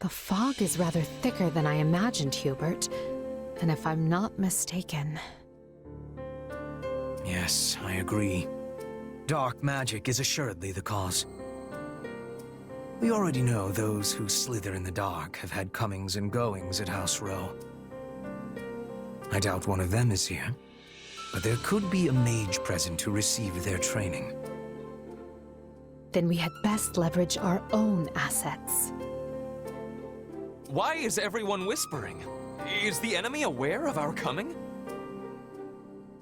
The fog is rather thicker than I imagined, Hubert. And if I'm not mistaken... Yes, I agree. Dark magic is assuredly the cause. We already know those who slither in the dark have had comings and goings at House Row. I doubt one of them is here, but there could be a mage present to receive their training. Then we had best leverage our own assets. Why is everyone whispering? Is the enemy aware of our coming?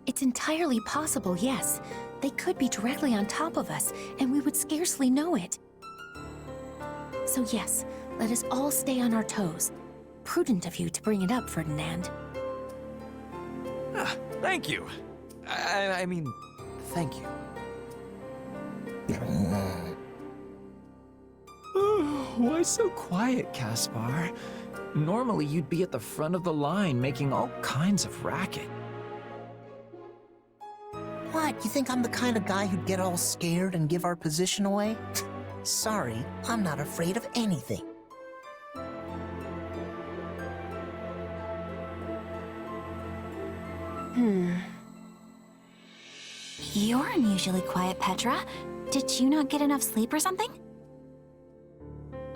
It's entirely possible, yes. They could be directly on top of us, and we would scarcely know it. So yes, let us all stay on our toes. Prudent of you to bring it up, Ferdinand. Ah, thank you. I mean, thank you. Why so quiet, Caspar? Normally you'd be at the front of the line making all kinds of racket. What, you think I'm the kind of guy who'd get all scared and give our position away? Sorry, I'm not afraid of anything. You're unusually quiet, Petra. Did you not get enough sleep or something?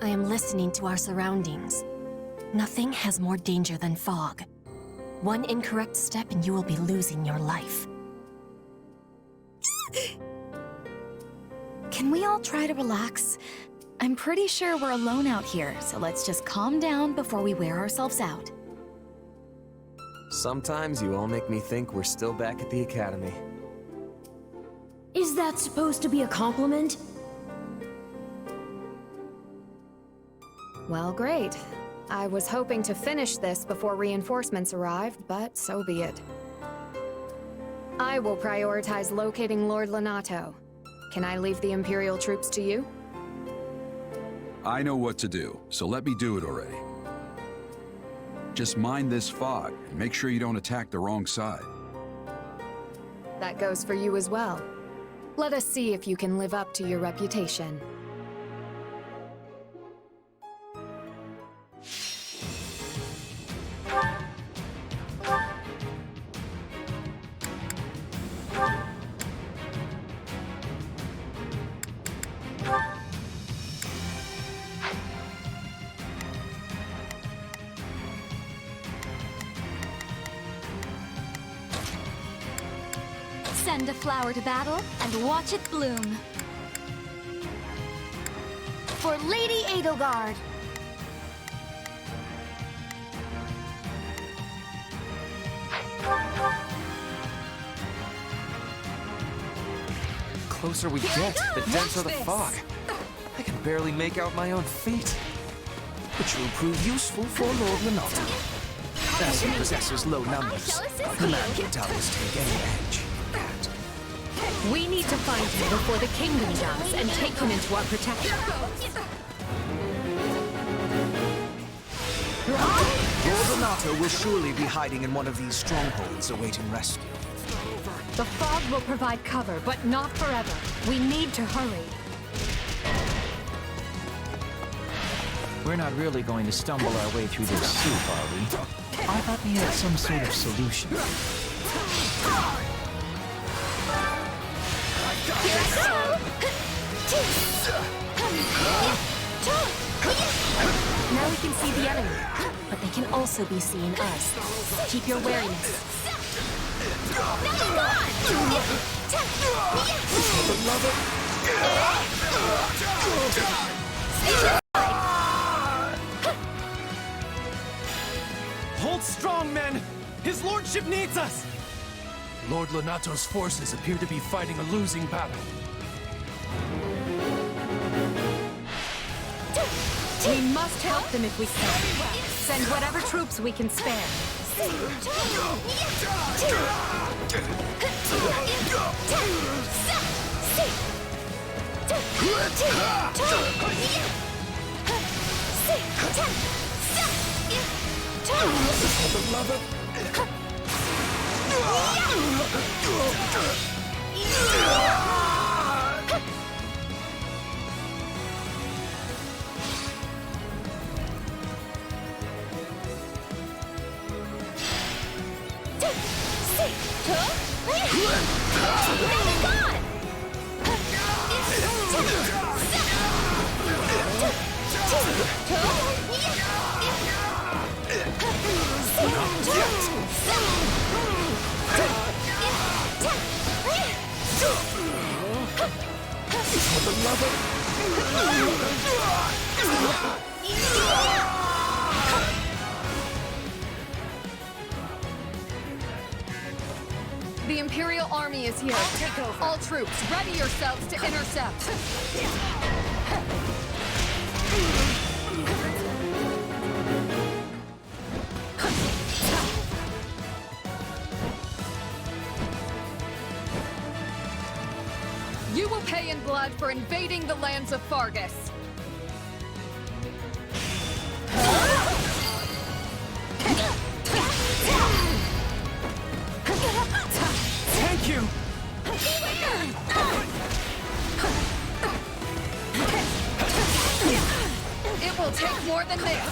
I am listening to our surroundings. Nothing has more danger than fog. One incorrect step and you will be losing your life. Can we all try to relax? I'm pretty sure we're alone out here, so let's just calm down before we wear ourselves out. Sometimes you all make me think we're still back at the academy. Is that supposed to be a compliment? Well, great. I was hoping to finish this before reinforcements arrived, but so be it. I will prioritize locating Lord Lonato. Can I leave the Imperial troops to you? I know what to do, so let me do it already. Just mind this fog, and make sure you don't attack the wrong side. That goes for you as well. Let us see if you can live up to your reputation. Send a flower to battle and watch it bloom. For Lady Edelgard! The closer we get, the denser the fog. I can barely make out my own feet. Which will prove useful for Lord Lonato. As he possesses low numbers, the man can doubtless take any edge. We need to find him before the kingdom does and take him into our protection. Lord Lonato will surely be hiding in one of these strongholds awaiting rescue. The fog will provide cover, but not forever. We need to hurry. We're not really going to stumble our way through this soup, are we? I thought we had some sort of solution. Now we can see the enemy, but they can also be seeing us. Keep your wariness. Hold strong, men! His lordship needs us! Lord Lonato's forces appear to be fighting a losing battle. We must help them if we can. Send whatever troops we can spare. The Imperial Army is here. Take over. All troops, ready yourselves to intercept. You will pay in blood for invading the lands of Fargus. Thank you! It will take more than this.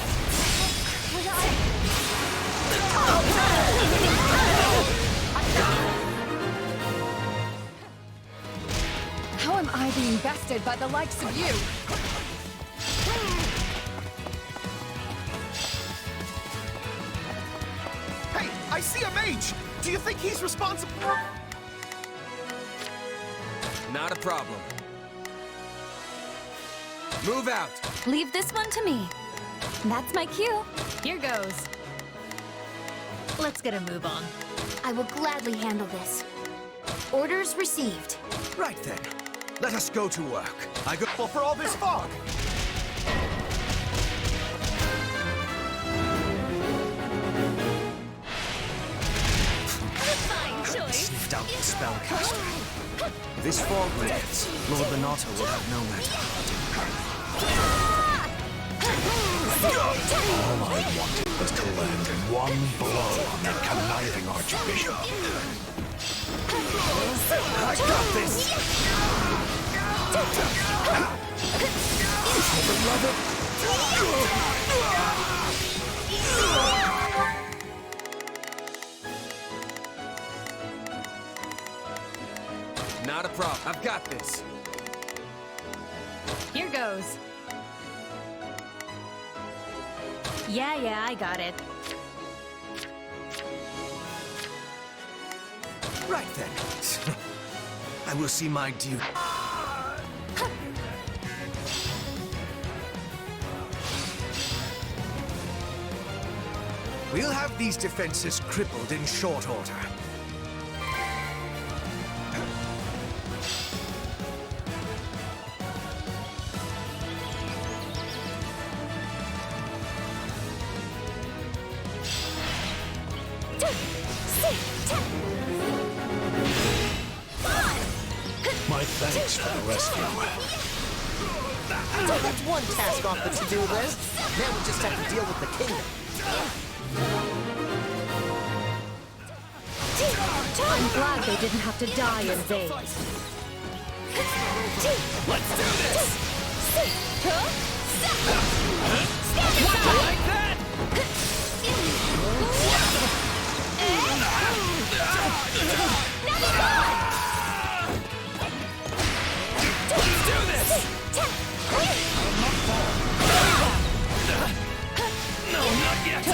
How am I being bested by the likes of you? Hey, I see a mage! Do you think he's responsible? Not a problem. Move out! Leave this one to me. That's my cue. Here goes. Let's get a move on. I will gladly handle this. Orders received. Right then. Let us go to work. I go for all this fog! Fine choice. Sniffed out the spellcaster. This fog lifts, Lord Lonato will have no matter. All I wanted was to land one blow on that conniving Archbishop. I got this! Beloved! Not a problem. I've got this. Here goes. Yeah, I got it. Right then. I will see my duty. We'll have these defenses crippled in short order. My thanks for the rescue. So that's one task off the to-do list. Now we just have to deal with the kingdom. I'm glad they didn't have to die in vain. Let's do this! Like that! Let's do this! No, not yet!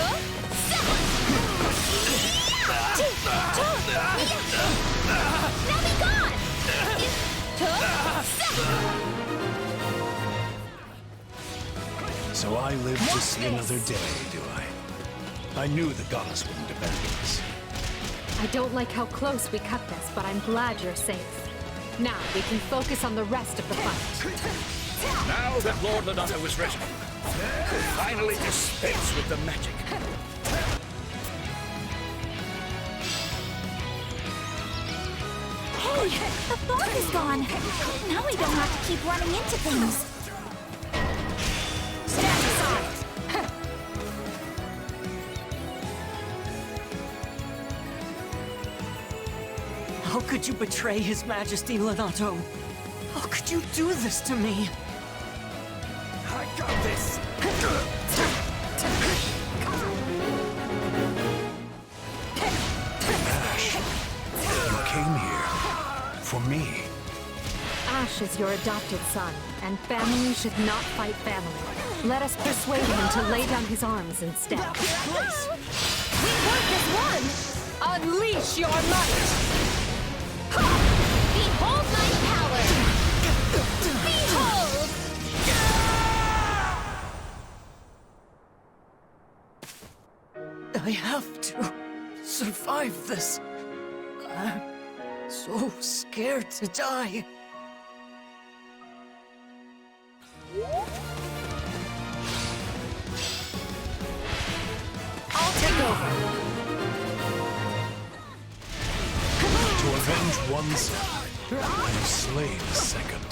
So I live to see another day, do I? I knew the goddess wouldn't abandon us. I don't like how close we cut this, but I'm glad you're safe. Now we can focus on the rest of the fight. Now that Lord Lonato is rescued, we'll finally dispense with the magic. Hey, the fog is gone. Now we don't have to keep running into things. Stand aside! How could you betray His Majesty, Lonato? How could you do this to me? I got this! Ash is your adopted son, and family should not fight family. Let us persuade him to lay down his arms instead. We work as one! Unleash your might! Behold my power! Behold! I have to survive this. I'm so scared to die. I'll take over. To avenge one side, and slay the second.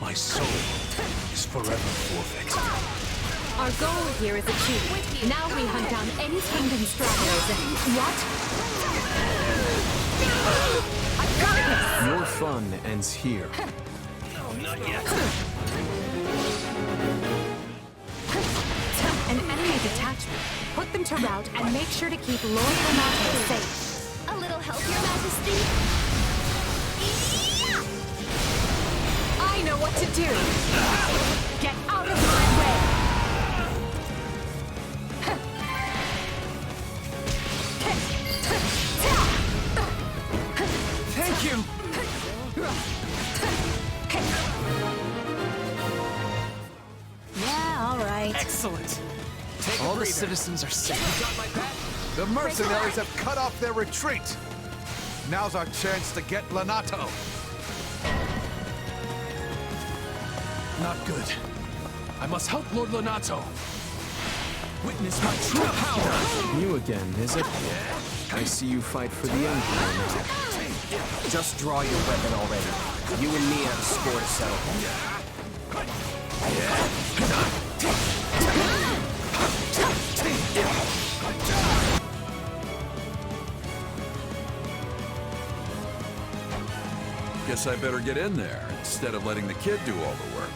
My soul is forever forfeit. Our goal here is achieved. Now we hunt down any kingdom stragglers and... What? I got this! Your fun ends here. No, not yet. An enemy detachment. Put them to rout and make sure to keep Lord Renato safe. A little help, Your Majesty? I know what to do! Get out of my way! Thank you! Yeah, all right. Excellent. Take All a the breather. citizens are safe. The mercenaries have cut off their retreat. Now's our chance to get Lanato. Not good. I must help Lord Lonato. Witness my true power. You again, is it? I see you fight for the Emblem now. Just draw your weapon already. You and me have a score to settle. Guess I better get in there instead of letting the kid do all the work.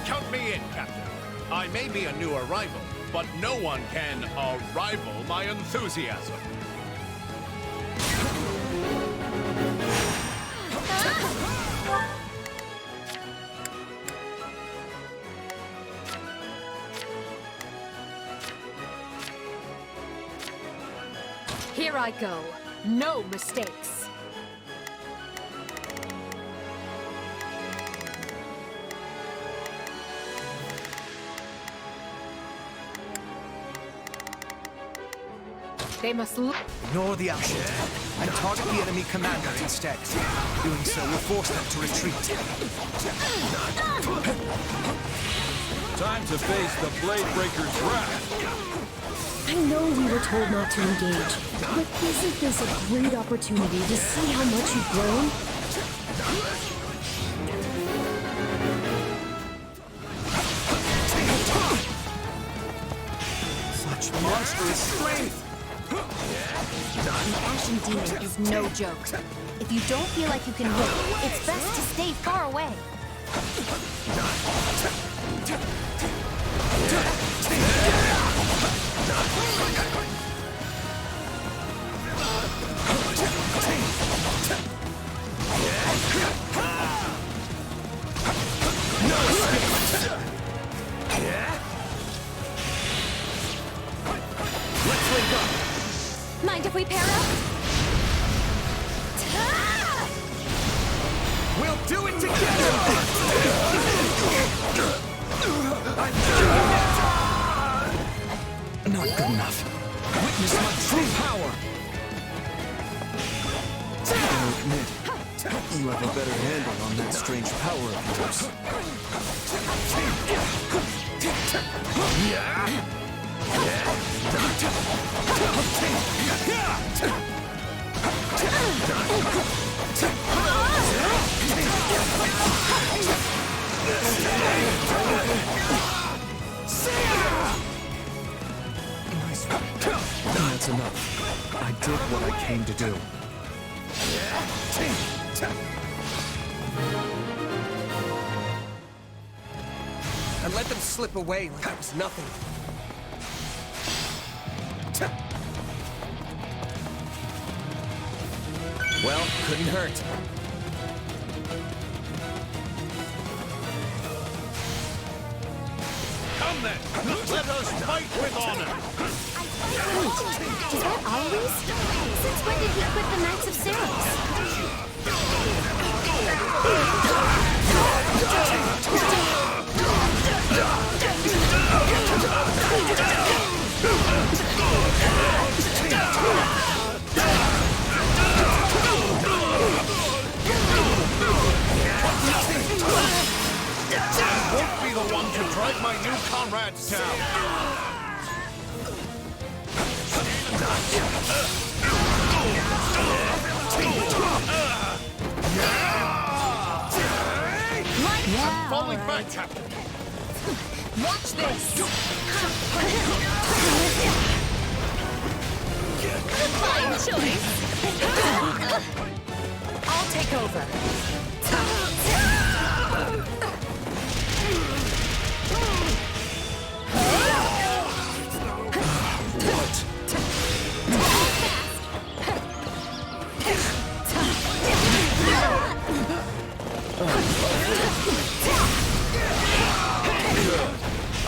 Count me in, Captain. I may be a new arrival, but no one can rival my enthusiasm. Here I go. No mistakes. They must look. Ignore the action and target the enemy commander instead. Doing so will force them to retreat. Time to face the Blade Breaker's wrath. I know we were told not to engage, but isn't this a great opportunity to see how much you've grown? Such monstrous strength! The Ashen Demon is no joke. If you don't feel like you can win, it's best to stay far away. Let's link up! Mind if we pair up? We'll do it together! Not good enough. Witness my true power! I'll admit, you have a better handle on that strange power of yours. That's enough. I did what I came to do. And let them slip away like it was nothing. Well, couldn't hurt. Come then, let us fight with honor. Wait, is that always? Since when did he quit the Knights of Ceres? Won't be the one to drag my new comrades down. I'm falling back, Captain. Watch this! Fine choice! I'll take over.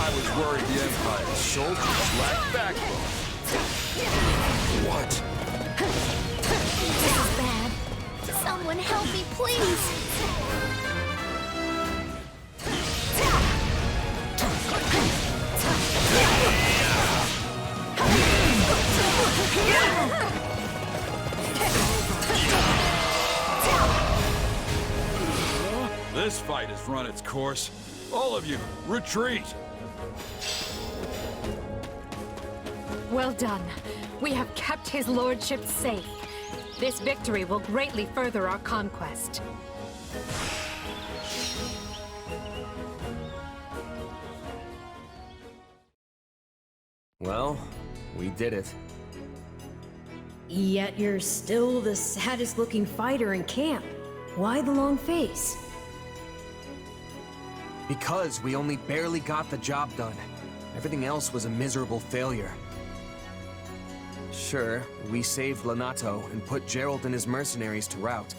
I was worried the Empire's soldiers lacked backbone. What? This is bad. Someone help me, please! This fight has run its course. All of you, retreat! Well done. We have kept his lordship safe. This victory will greatly further our conquest. Well, we did it. Yet you're still the saddest looking fighter in camp. Why the long face? Because we only barely got the job done. Everything else was a miserable failure. Sure, we saved Lonato and put Gerald and his mercenaries to rout.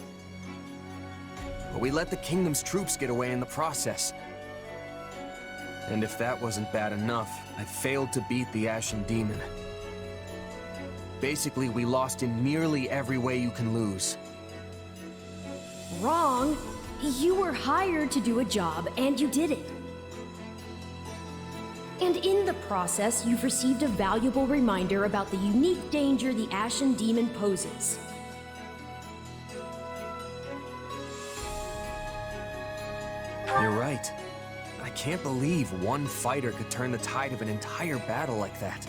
But we let the kingdom's troops get away in the process. And if that wasn't bad enough, I failed to beat the Ashen Demon. Basically, we lost in nearly every way you can lose. Wrong. You were hired to do a job, and you did it. And in the process, you've received a valuable reminder about the unique danger the Ashen Demon poses. You're right. I can't believe one fighter could turn the tide of an entire battle like that.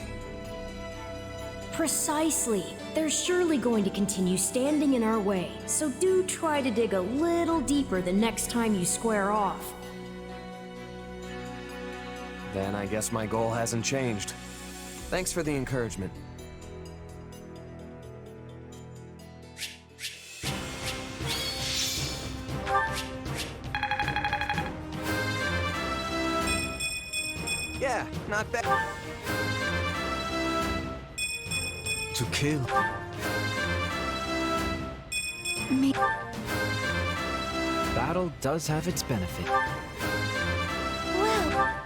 Precisely. They're surely going to continue standing in our way, so do try to dig a little deeper the next time you square off. Then I guess my goal hasn't changed. Thanks for the encouragement. Yeah, not bad. To kill. Battle does have its benefit. Well...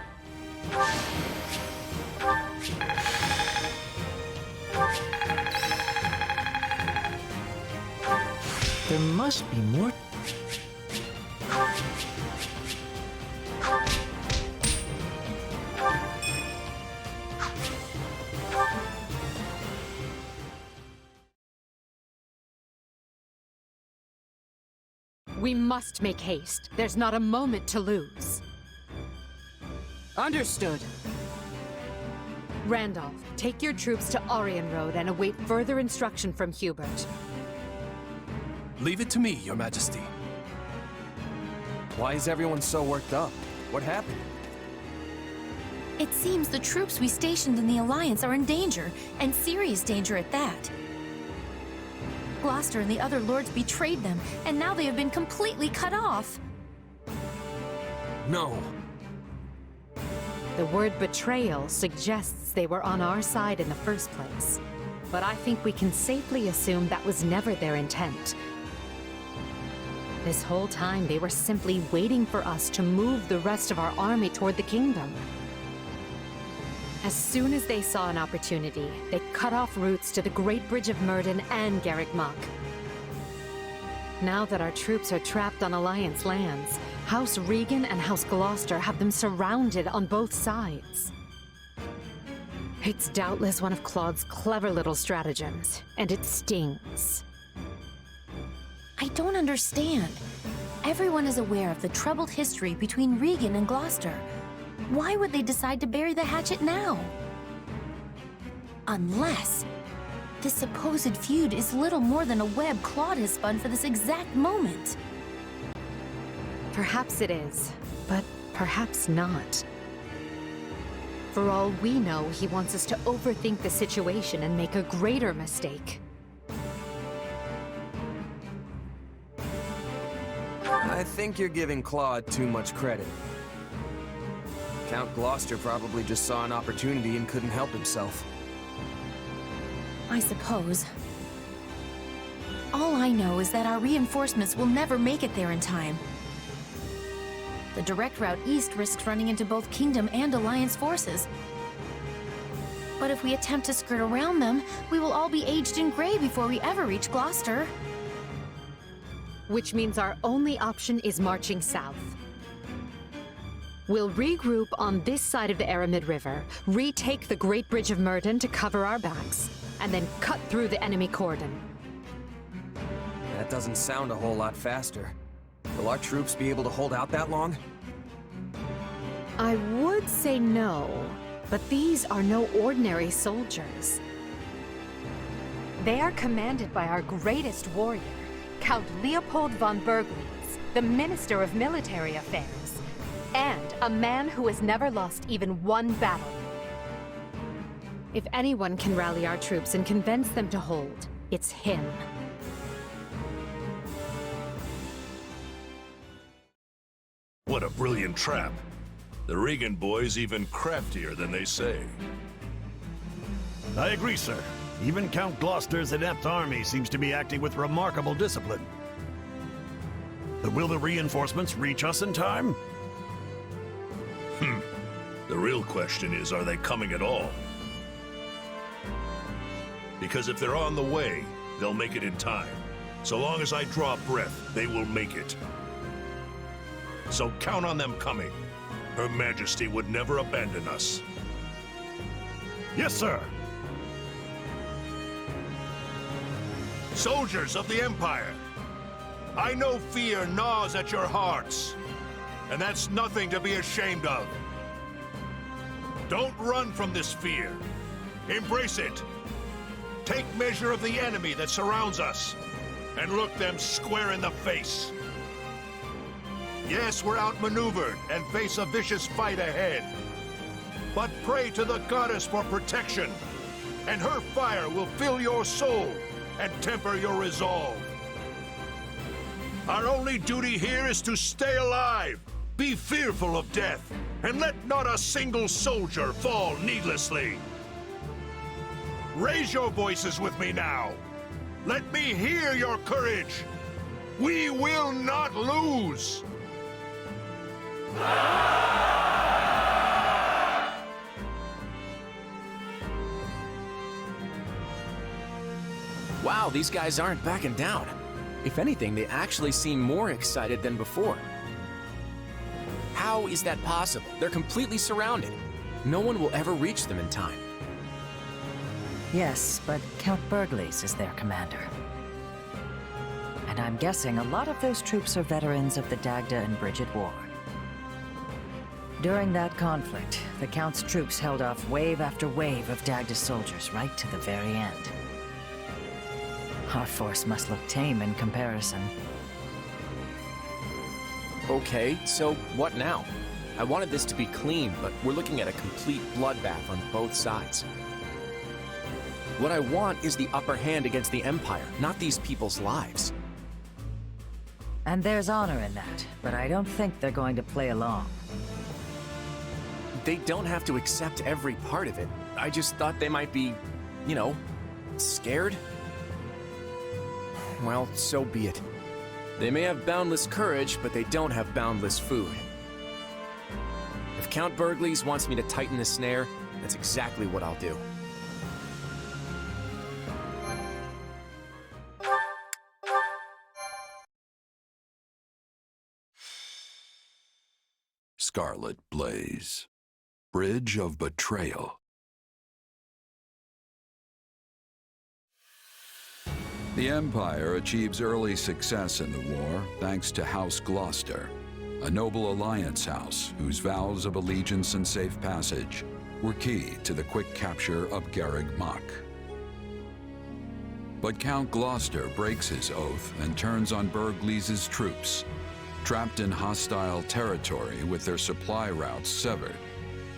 There must be more. We must make haste. There's not a moment to lose. Understood. Randolph, take your troops to Orion Road and await further instruction from Hubert. Leave it to me, Your Majesty. Why is everyone so worked up? What happened? It seems the troops we stationed in the Alliance are in danger, and serious danger at that. Gloucester and the other lords betrayed them, and now they have been completely cut off. No. The word betrayal suggests they were on our side in the first place. but I think we can safely assume that was never their intent. This whole time, they were simply waiting for us to move the rest of our army toward the kingdom. As soon as they saw an opportunity, they cut off routes to the Great Bridge of Myrden and Garrick Mach. Now that our troops are trapped on Alliance lands, House Regan and House Gloucester have them surrounded on both sides. It's doubtless one of Claude's clever little stratagems, and it stings. I don't understand. Everyone is aware of the troubled history between Regan and Gloucester. Why would they decide to bury the hatchet now? Unless this supposed feud is little more than a web Claude has spun for this exact moment. Perhaps it is, but perhaps not. For all we know, he wants us to overthink the situation and make a greater mistake. I think you're giving Claude too much credit. Count Gloucester probably just saw an opportunity and couldn't help himself. I suppose. All I know is that our reinforcements will never make it there in time. The direct route east risks running into both Kingdom and Alliance forces. But if we attempt to skirt around them, we will all be aged in gray before we ever reach Gloucester. Which means our only option is marching south. We'll regroup on this side of the Aramid River, retake the Great Bridge of Myrden to cover our backs, and then cut through the enemy cordon. That doesn't sound a whole lot faster. Will our troops be able to hold out that long? I would say no, but these are no ordinary soldiers. They are commanded by our greatest warrior, Count Leopold von Berglitz, the Minister of Military Affairs, and a man who has never lost even one battle. If anyone can rally our troops and convince them to hold, it's him. What a brilliant trap. The Regan boys even craftier than they say. I agree, sir. Even Count Gloucester's inept army seems to be acting with remarkable discipline. But will the reinforcements reach us in time? The real question is, are they coming at all? Because if they're on the way, they'll make it in time. So long as I draw breath, they will make it. So count on them coming. Her Majesty would never abandon us. Yes, sir. Soldiers of the Empire, I know fear gnaws at your hearts, and that's nothing to be ashamed of. Don't run from this fear. Embrace it. Take measure of the enemy that surrounds us, and look them square in the face. Yes, we're outmaneuvered and face a vicious fight ahead. But pray to the goddess for protection, and her fire will fill your soul and temper your resolve. Our only duty here is to stay alive, be fearful of death, and let not a single soldier fall needlessly. Raise your voices with me now. Let me hear your courage. We will not lose. Wow, these guys aren't backing down. If anything, they actually seem more excited than before. How is that possible? They're completely surrounded. No one will ever reach them in time. Yes, but Count Berglitz is their commander. And I'm guessing a lot of those troops are veterans of the Dagda and Bridget War. During that conflict, the Count's troops held off wave after wave of Dagda soldiers right to the very end. Our force must look tame in comparison. Okay, so what now? I wanted this to be clean, but we're looking at a complete bloodbath on both sides. What I want is the upper hand against the Empire, not these people's lives. And there's honor in that, but I don't think they're going to play along. They don't have to accept every part of it. I just thought they might be, you know, Scared? Well, so be it. They may have boundless courage, but they don't have boundless food. If Count Burgles wants me to tighten the snare, that's exactly what I'll do. Scarlet Blaze. Bridge of Betrayal. The Empire achieves early success in the war thanks to House Gloucester, a noble alliance house whose vows of allegiance and safe passage were key to the quick capture of Garreg Mach. But Count Gloucester breaks his oath and turns on Burgles' troops, trapped in hostile territory with their supply routes severed.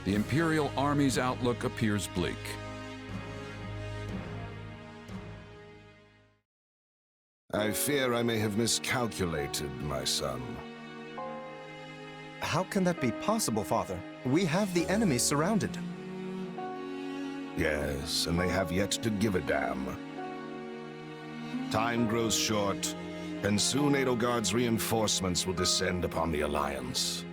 The Imperial Army's outlook appears bleak. I fear I may have miscalculated, my son. How can that be possible, Father? We have the enemy surrounded. Yes, and they have yet to give a damn. Time grows short, and soon Edelgard's reinforcements will descend upon the Alliance.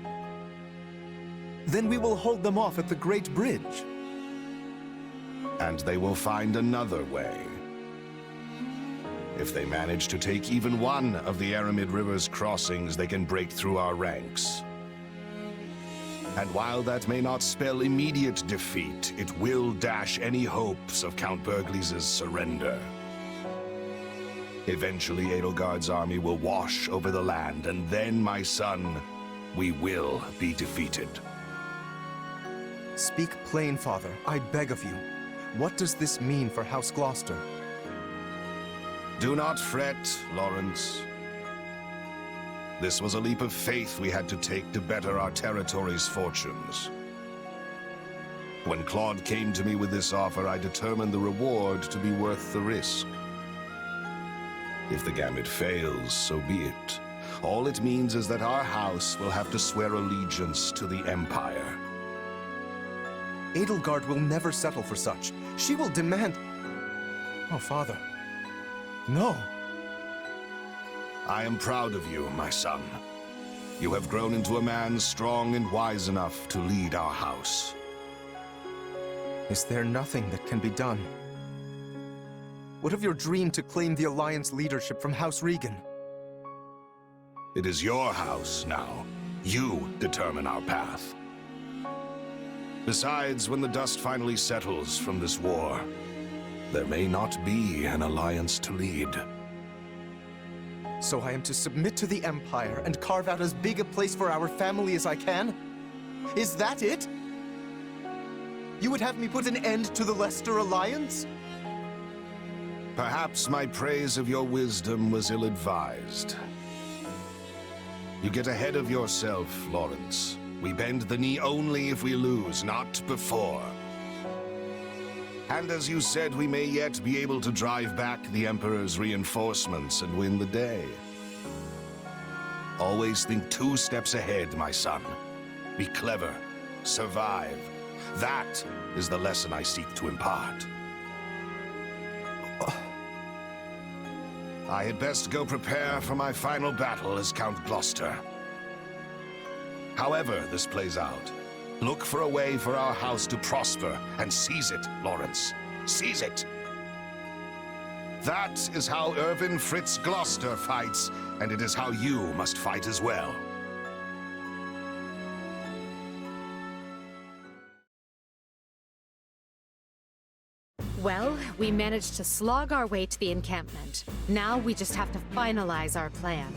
Then we will hold them off at the Great Bridge. And they will find another way. If they manage to take even one of the Aramid River's crossings, they can break through our ranks. And while that may not spell immediate defeat, it will dash any hopes of Count Burgles' surrender. Eventually, Edelgard's army will wash over the land, and then, my son, we will be defeated. Speak plain, Father. I beg of you. What does this mean for House Gloucester? Do not fret, Lawrence. This was a leap of faith we had to take to better our territory's fortunes. When Claude came to me with this offer, I determined the reward to be worth the risk. If the gambit fails, so be it. All it means is that our house will have to swear allegiance to the Empire. Edelgard will never settle for such. She will demand... Oh, Father. No. I am proud of you, my son. You have grown into a man strong and wise enough to lead our house. Is there nothing that can be done? What of your dream to claim the Alliance leadership from House Regan? It is your house now. You determine our path. Besides, when the dust finally settles from this war, there may not be an alliance to lead. So I am to submit to the Empire and carve out as big a place for our family as I can? Is that it? You would have me put an end to the Leicester Alliance? Perhaps my praise of your wisdom was ill-advised. You get ahead of yourself, Lawrence. We bend the knee only if we lose, not before. And as you said, we may yet be able to drive back the Emperor's reinforcements and win the day. Always think 2 steps ahead, my son. Be clever. Survive. That is the lesson I seek to impart. I had best go prepare for my final battle as Count Gloucester. However this plays out, look for a way for our house to prosper, and seize it, Lawrence. Seize it! That is how Irvin Fritz Gloucester fights, and it is how you must fight as well. Well, we managed to slog our way to the encampment. Now we just have to finalize our plan.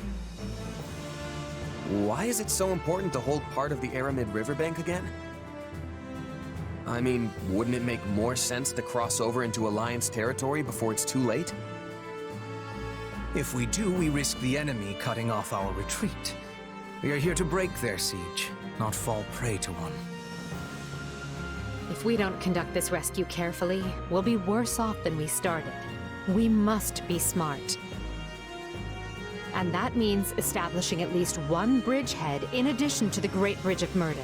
Why is it so important to hold part of the Aramid riverbank again? I mean, wouldn't it make more sense to cross over into Alliance territory before it's too late? If we do, we risk the enemy cutting off our retreat. We are here to break their siege, not fall prey to one. If we don't conduct this rescue carefully, we'll be worse off than we started. We must be smart. And that means establishing at least one bridgehead in addition to the Great Bridge of Myrden.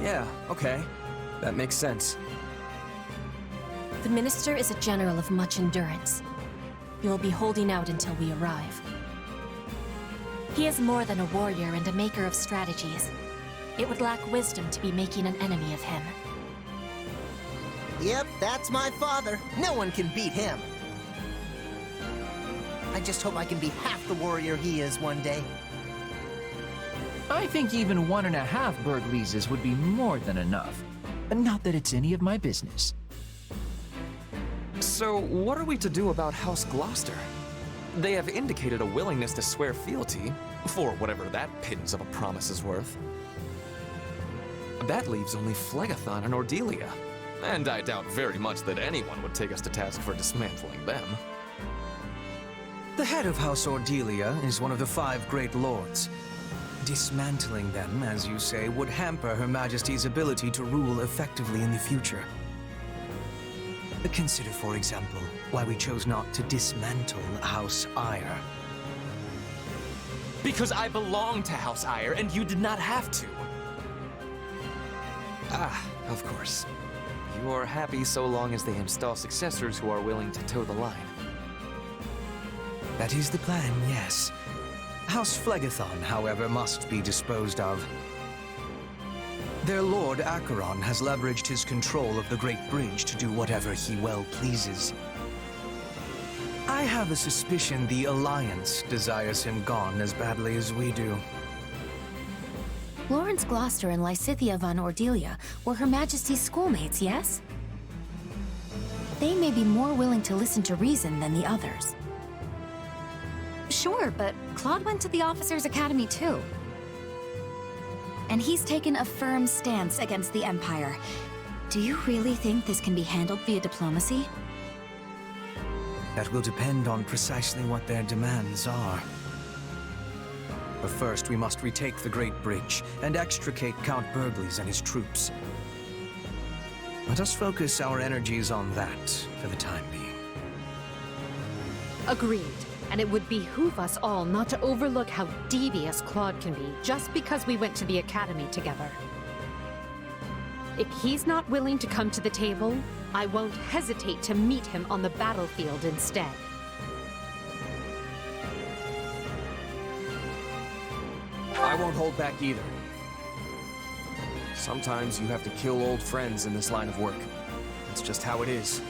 Yeah, okay. That makes sense. The Minister is a general of much endurance. He will be holding out until we arrive. He is more than a warrior and a maker of strategies. It would lack wisdom to be making an enemy of him. Yep, that's my father. No one can beat him. I just hope I can be half the warrior he is one day. I think even 1.5 Burgleases would be more than enough. Not that it's any of my business. So, what are we to do about House Gloucester? They have indicated a willingness to swear fealty, for whatever that pittance of a promise is worth. That leaves only Phlegathon and Ordelia, and I doubt very much that anyone would take us to task for dismantling them. The head of House Ordelia is one of the 5 great lords. Dismantling them, as you say, would hamper Her Majesty's ability to rule effectively in the future. Consider, for example, why we chose not to dismantle House Eyre. Because I belong to House Eyre, and you did not have to. Ah, of course. You are happy so long as they install successors who are willing to toe the line. That is the plan, yes. House Phlegathon, however, must be disposed of. Their lord, Acheron, has leveraged his control of the Great Bridge to do whatever he well pleases. I have a suspicion the Alliance desires him gone as badly as we do. Lawrence Gloucester and Lysithea von Ordelia were Her Majesty's schoolmates, yes? They may be more willing to listen to reason than the others. Sure, but Claude went to the Officers' Academy too. And he's taken a firm stance against the Empire. Do you really think this can be handled via diplomacy? That will depend on precisely what their demands are. But first, we must retake the Great Bridge and extricate Count Burgles and his troops. Let us focus our energies on that for the time being. Agreed. And it would behoove us all not to overlook how devious Claude can be just because we went to the Academy together. If he's not willing to come to the table, I won't hesitate to meet him on the battlefield instead. I won't hold back either. Sometimes you have to kill old friends in this line of work. That's just how it is.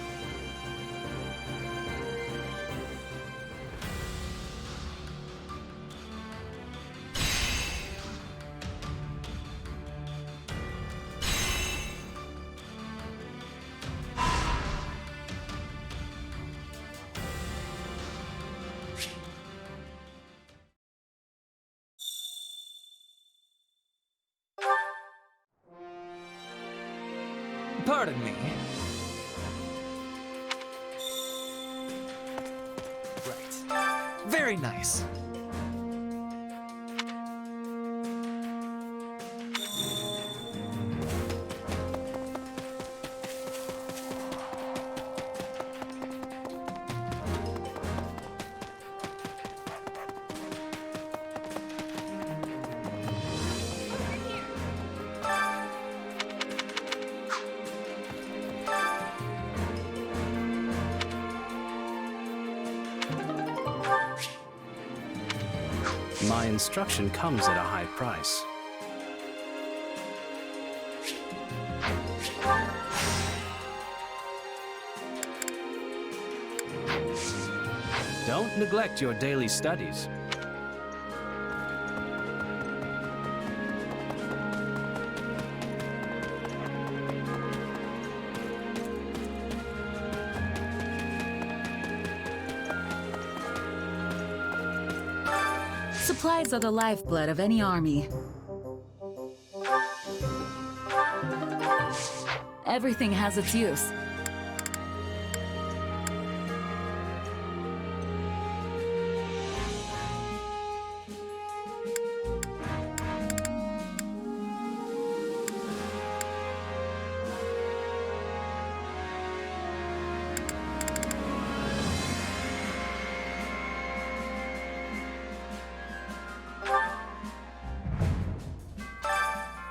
Pardon me. Right. Very nice. My instruction comes at a high price. Don't neglect your daily studies. Supplies are the lifeblood of any army. Everything has its use.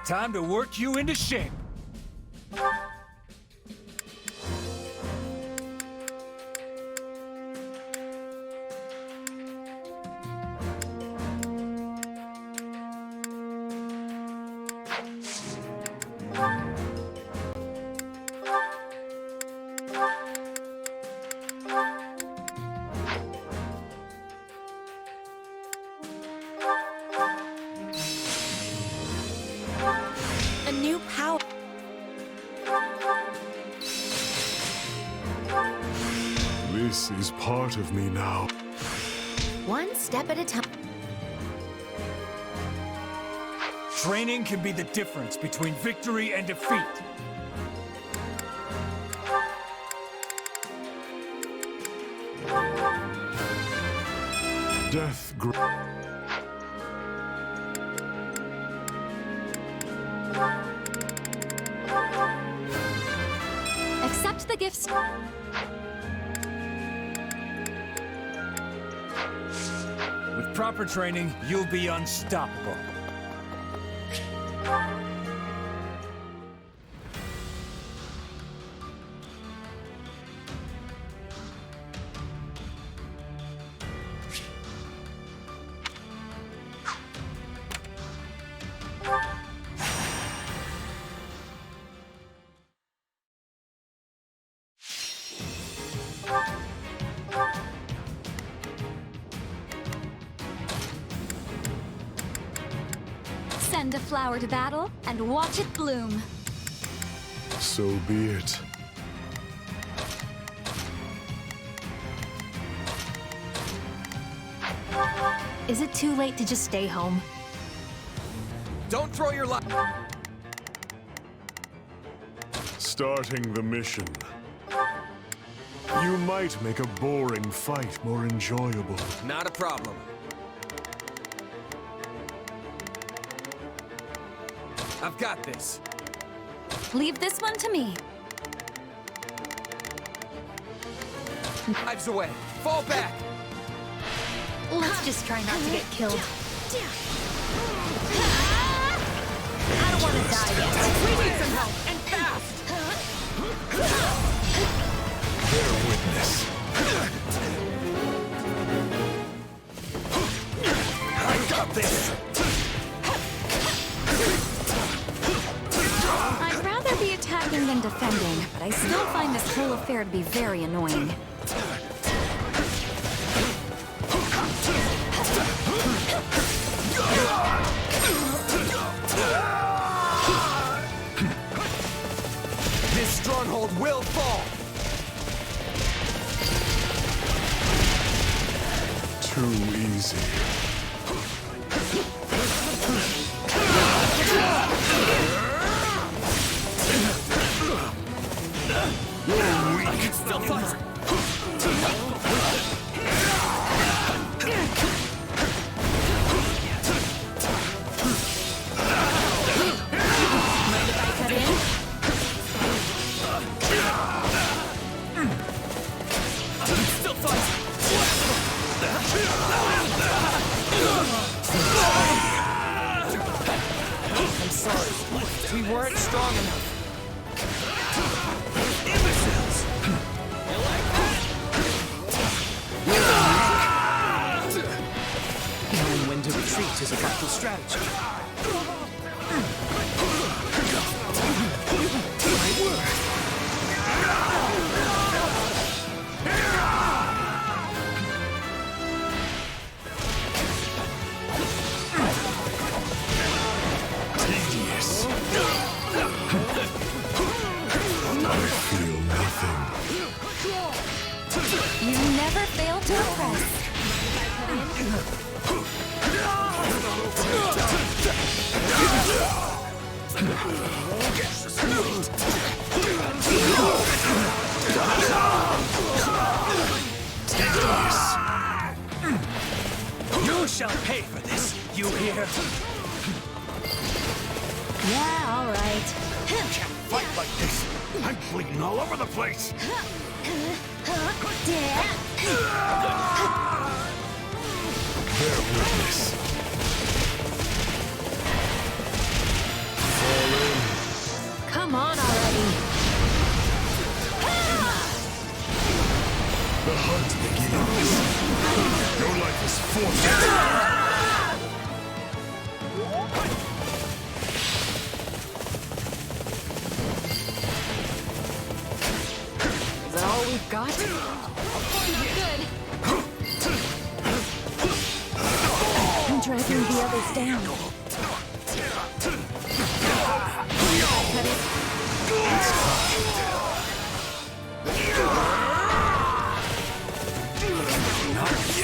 Time to work you into shape. true power. This is part of me now. One step at a time. Training can be the difference between victory and defeat. Death Accept the gifts. With proper training, you'll be unstoppable. Send a flower to battle and watch it bloom. So be it. Is it too late to just stay home? Don't throw your life. Starting the mission. You might make a boring fight more enjoyable. Not a problem. I've got this. Leave this one to me. Knives away. Fall back. Let's just try not to get killed. I don't want to die yet. We need some help, and fast! Bear witness. I got this! I'd rather be attacking than defending, but I still find this whole affair to be very annoying. This stronghold will fall! Too easy. I can still fight! Mind if I cut in? I can still fight! I'm sorry. We weren't strong enough. Imbeciles! You like that? Knowing when to retreat is a vital strategy. My word! Tedious. I feel nothing. You never fail to impress. Tedious. You shall pay for this, you hear? Yeah, all right. Can't fight like this. I'm bleeding all over the place. Bear witness. Fall in. Come on already. The hunt begins. Your life is forfeit. Is that all we've got? I'm dragging the others down. cut in?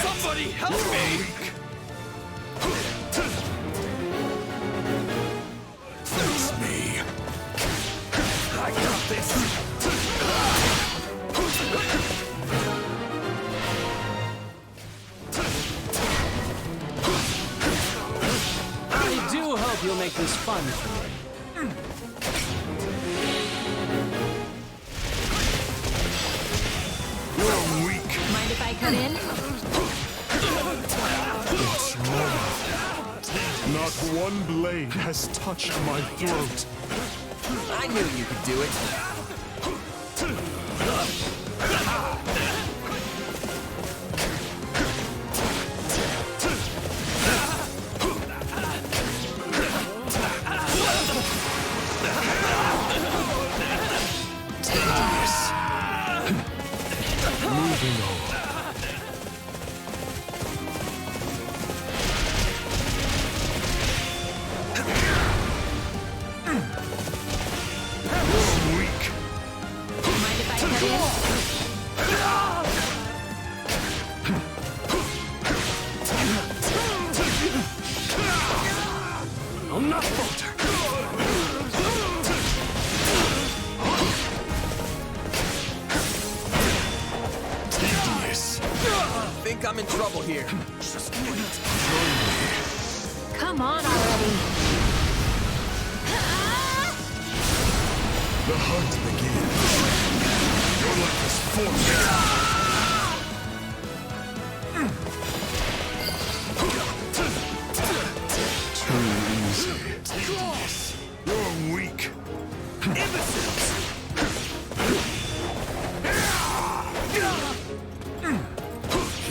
Somebody help me! Face me. I got this. I do hope you'll make this fun for me. You're weak. Mind if I cut in? What's wrong? Not one blade has touched my throat. I knew you could do it. Moving on. Weak. Mind if I cut in? I'll not falter. Devious. Think I'm in trouble here. Just wait. Come on already. The hunt begins. Your life is forfeit. Too easy. You're weak. Imbeciles!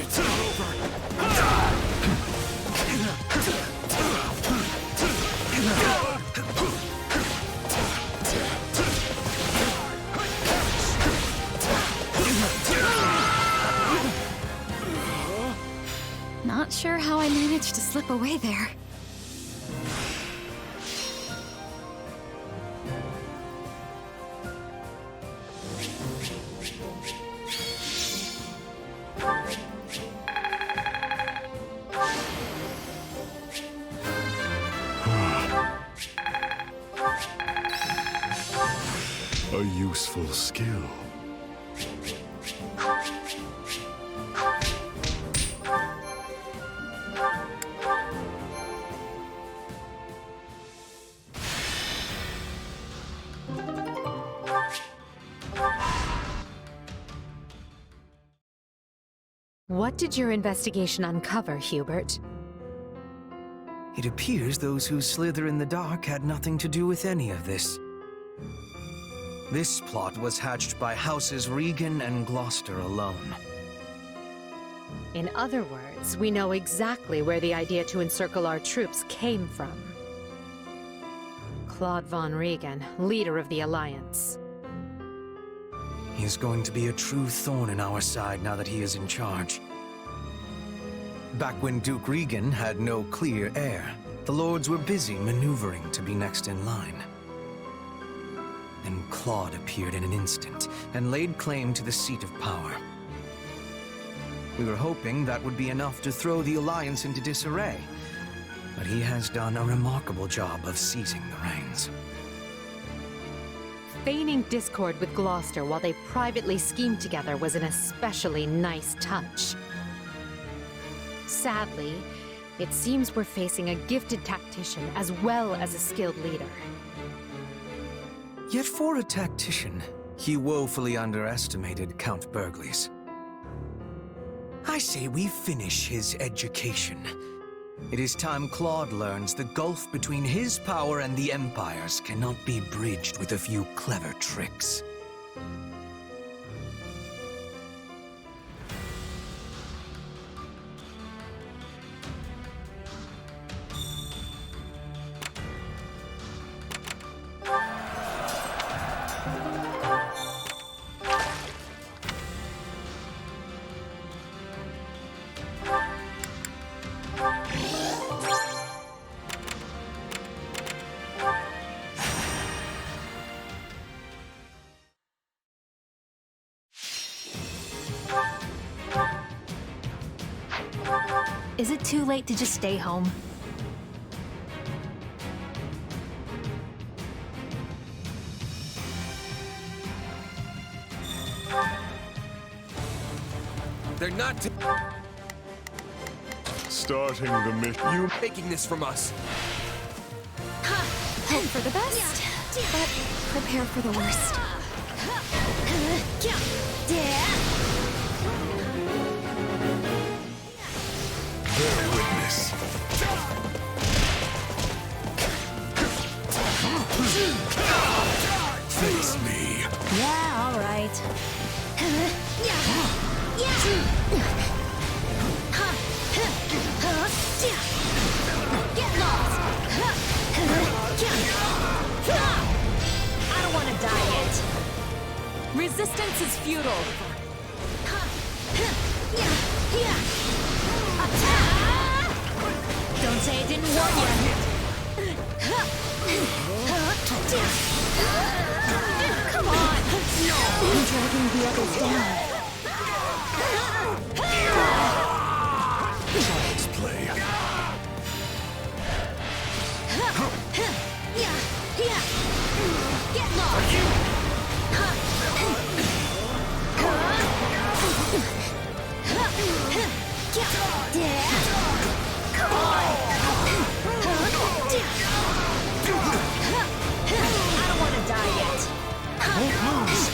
It's not over. Not sure how I managed to slip away there. A useful skill. What did your investigation uncover, Hubert? It appears those who slither in the dark had nothing to do with any of this. This plot was hatched by Houses Regan and Gloucester alone. In other words, we know exactly where the idea to encircle our troops came from. Claude von Regan, leader of the Alliance. He is going to be a true thorn in our side now that he is in charge. Back when Duke Regan had no clear heir, the Lords were busy maneuvering to be next in line. Then Claude appeared in an instant and laid claim to the seat of power. We were hoping that would be enough to throw the Alliance into disarray, but he has done a remarkable job of seizing the reins. Feigning discord with Gloucester while they privately schemed together was an especially nice touch. Sadly, it seems we're facing a gifted tactician as well as a skilled leader. Yet for a tactician, he woefully underestimated Count Burgles. I say we finish his education. It is time Claude learns the gulf between his power and the Empire's cannot be bridged with a few clever tricks. Is it too late to just stay home? They're not Starting the mission. you making this from us. Hope for the best, but prepare for the worst. Bear witness. Face me. Yeah, all right. Get lost! I don't want to die yet. Resistance is futile. Don't say I didn't warn you. Come on! I'm dragging the others down. Child's play. Get lost! Come on! I don't want to die yet. Won't lose.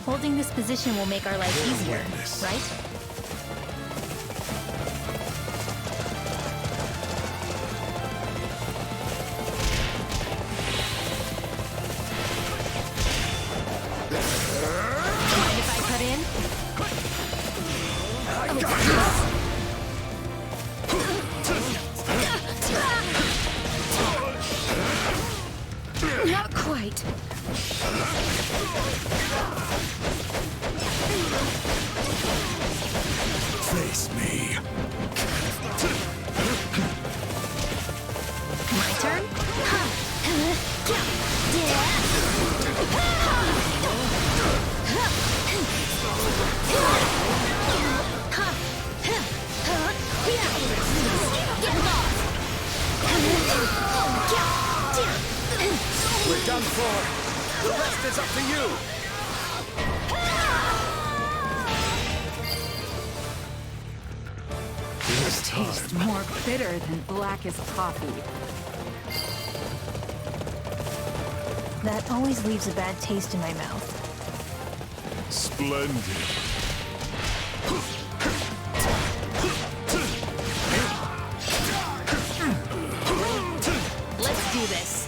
Holding this position will make our life easier, right? Mind if I cut in? Not quite. Face me. My turn? We're done for. The rest is up to you. This tastes more bitter than blackest coffee. That always leaves a bad taste in my mouth. Splendid. Let's do this.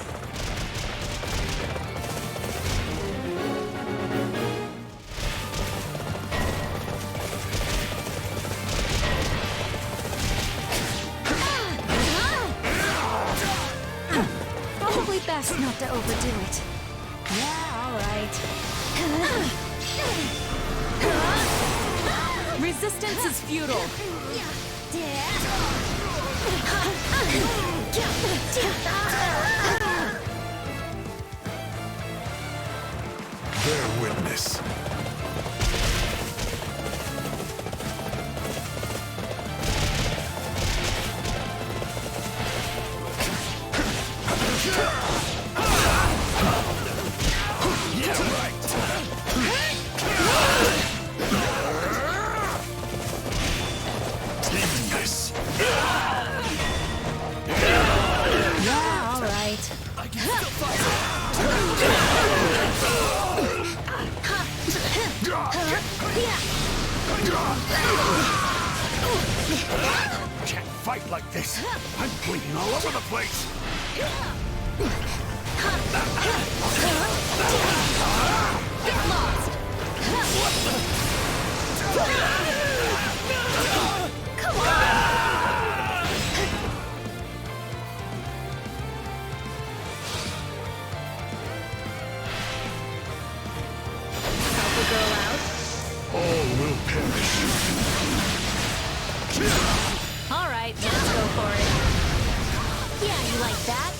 Probably best not to overdo it. Yeah, all right. Resistance is futile. Bear witness. Yeah, all right. Can't fight like this. I'm bleeding all over the place. Get lost! Come on! Help a girl out? All will perish. All right, let's go for it. Yeah, You like that?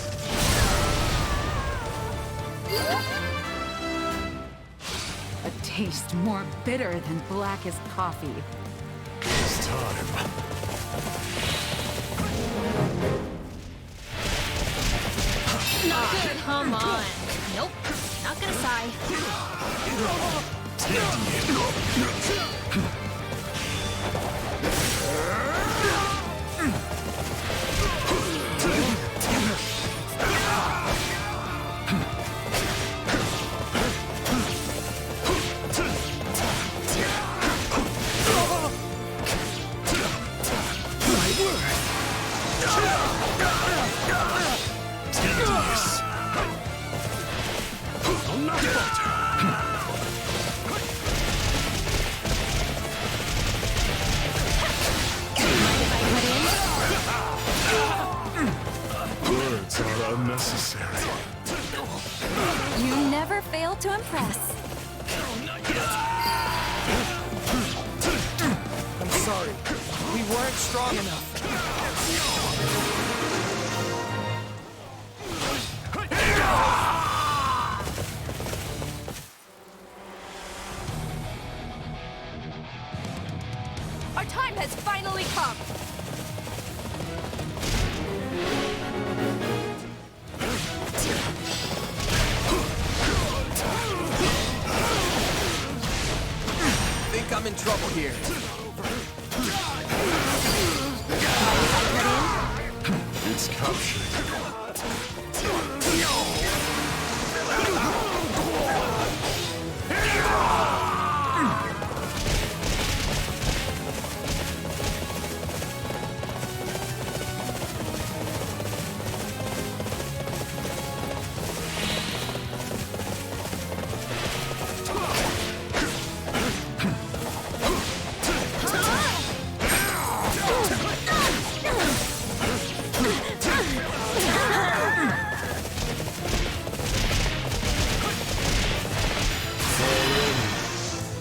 A taste more bitter than black as coffee. It's time. Not good. Come on. Nope. Not gonna sigh. Words are unnecessary. You never fail to impress. I'm sorry. We weren't strong enough. Our time has finally come! Think I'm in trouble here. It's captured.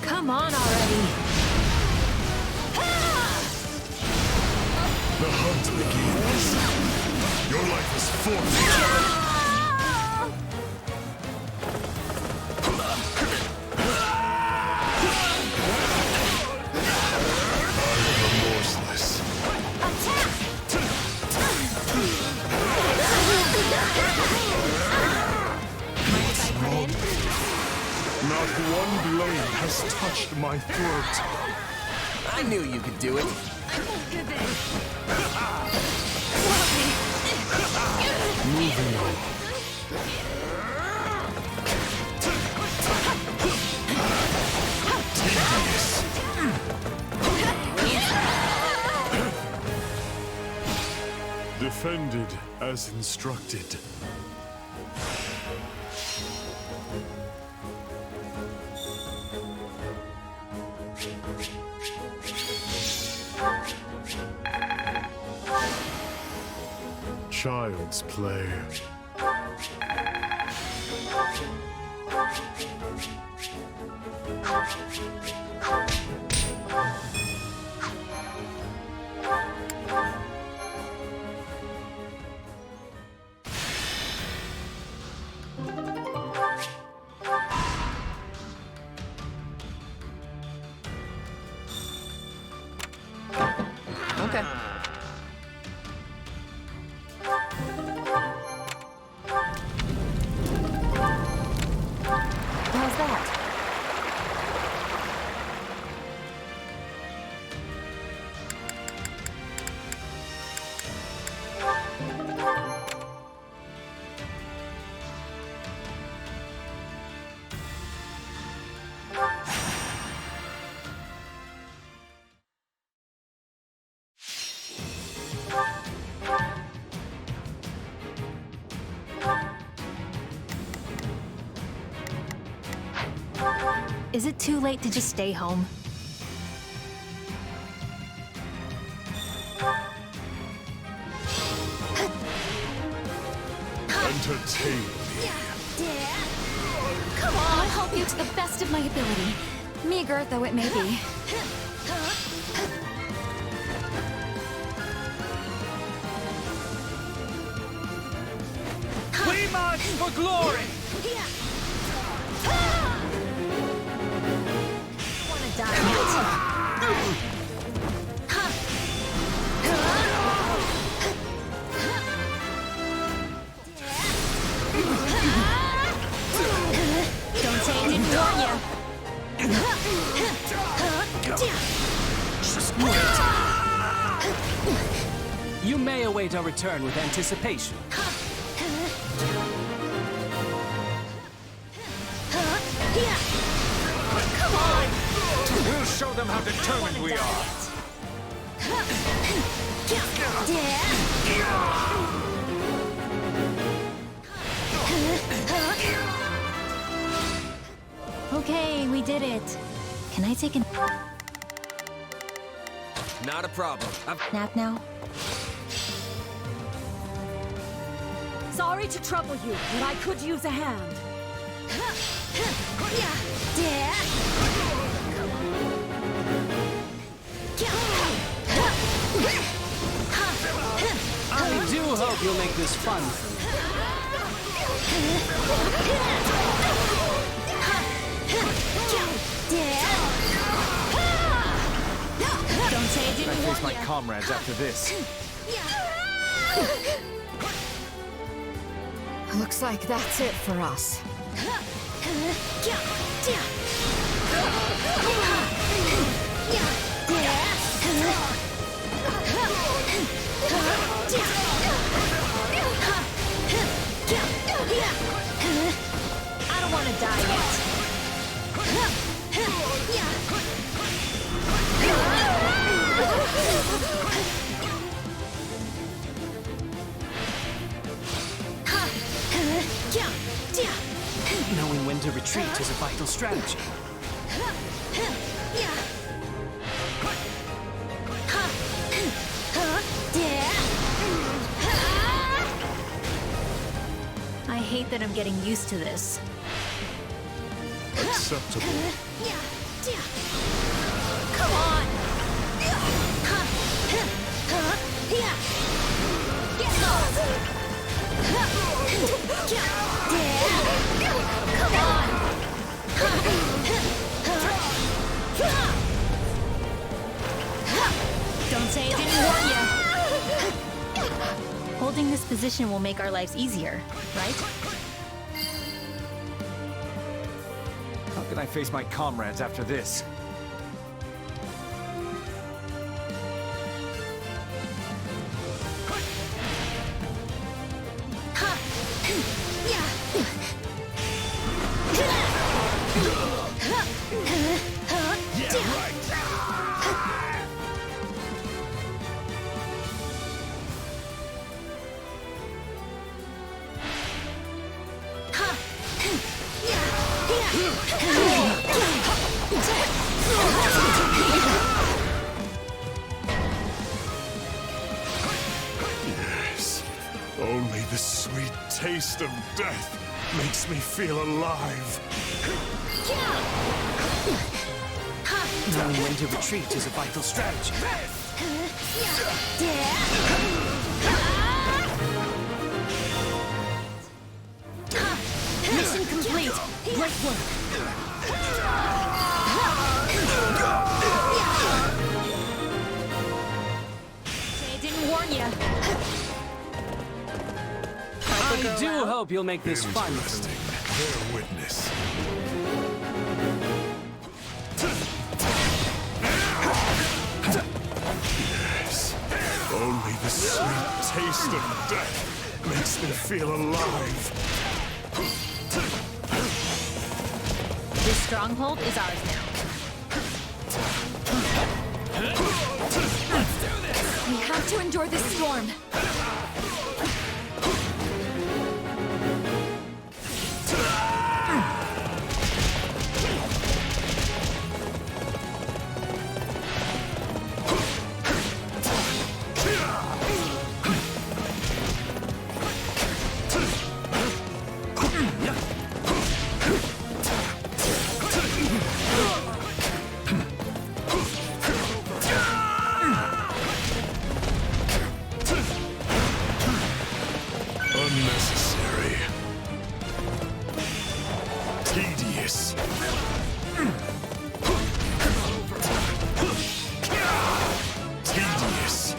Come on already. The hunt begins. Your life is forfeit. Remorseless. Not one blade has touched my throat. I knew you could do it. Moving on. Defended as instructed. Child's play. Okay. How's that? Is it too late to just stay home? Entertain me. Come on! I'll help you to the best of my ability. Meager though it may be. March for glory! Wanna die yet? Don't say I didn't warn you. Just wait. You may await our return with anticipation. Come on! We'll show them how determined we are. Okay, we did it. Can I take a Not a problem. nap now? Sorry to trouble you, but I could use a hand. I do hope you'll make this fun for me. Don't say I I didn't face warn my you. comrades after this. Looks like that's it for us. I don't want to die Knowing when to retreat is a vital strategy. I hate that I'm getting used to this. Acceptable. Come on! Get lost! Come on! Don't say I didn't warn you! Holding this position will make our lives easier, right? How can I face my comrades after this? Yes. Only the sweet taste of death makes me feel alive. Knowing when to retreat is a vital strategy. Mission complete. Great work. Say I didn't warn you. I do hope you'll make this fun for me. Bear witness. Yes. Only the sweet taste of death makes me feel alive. This stronghold is ours now. We have to endure this storm. Tedious. Tedious.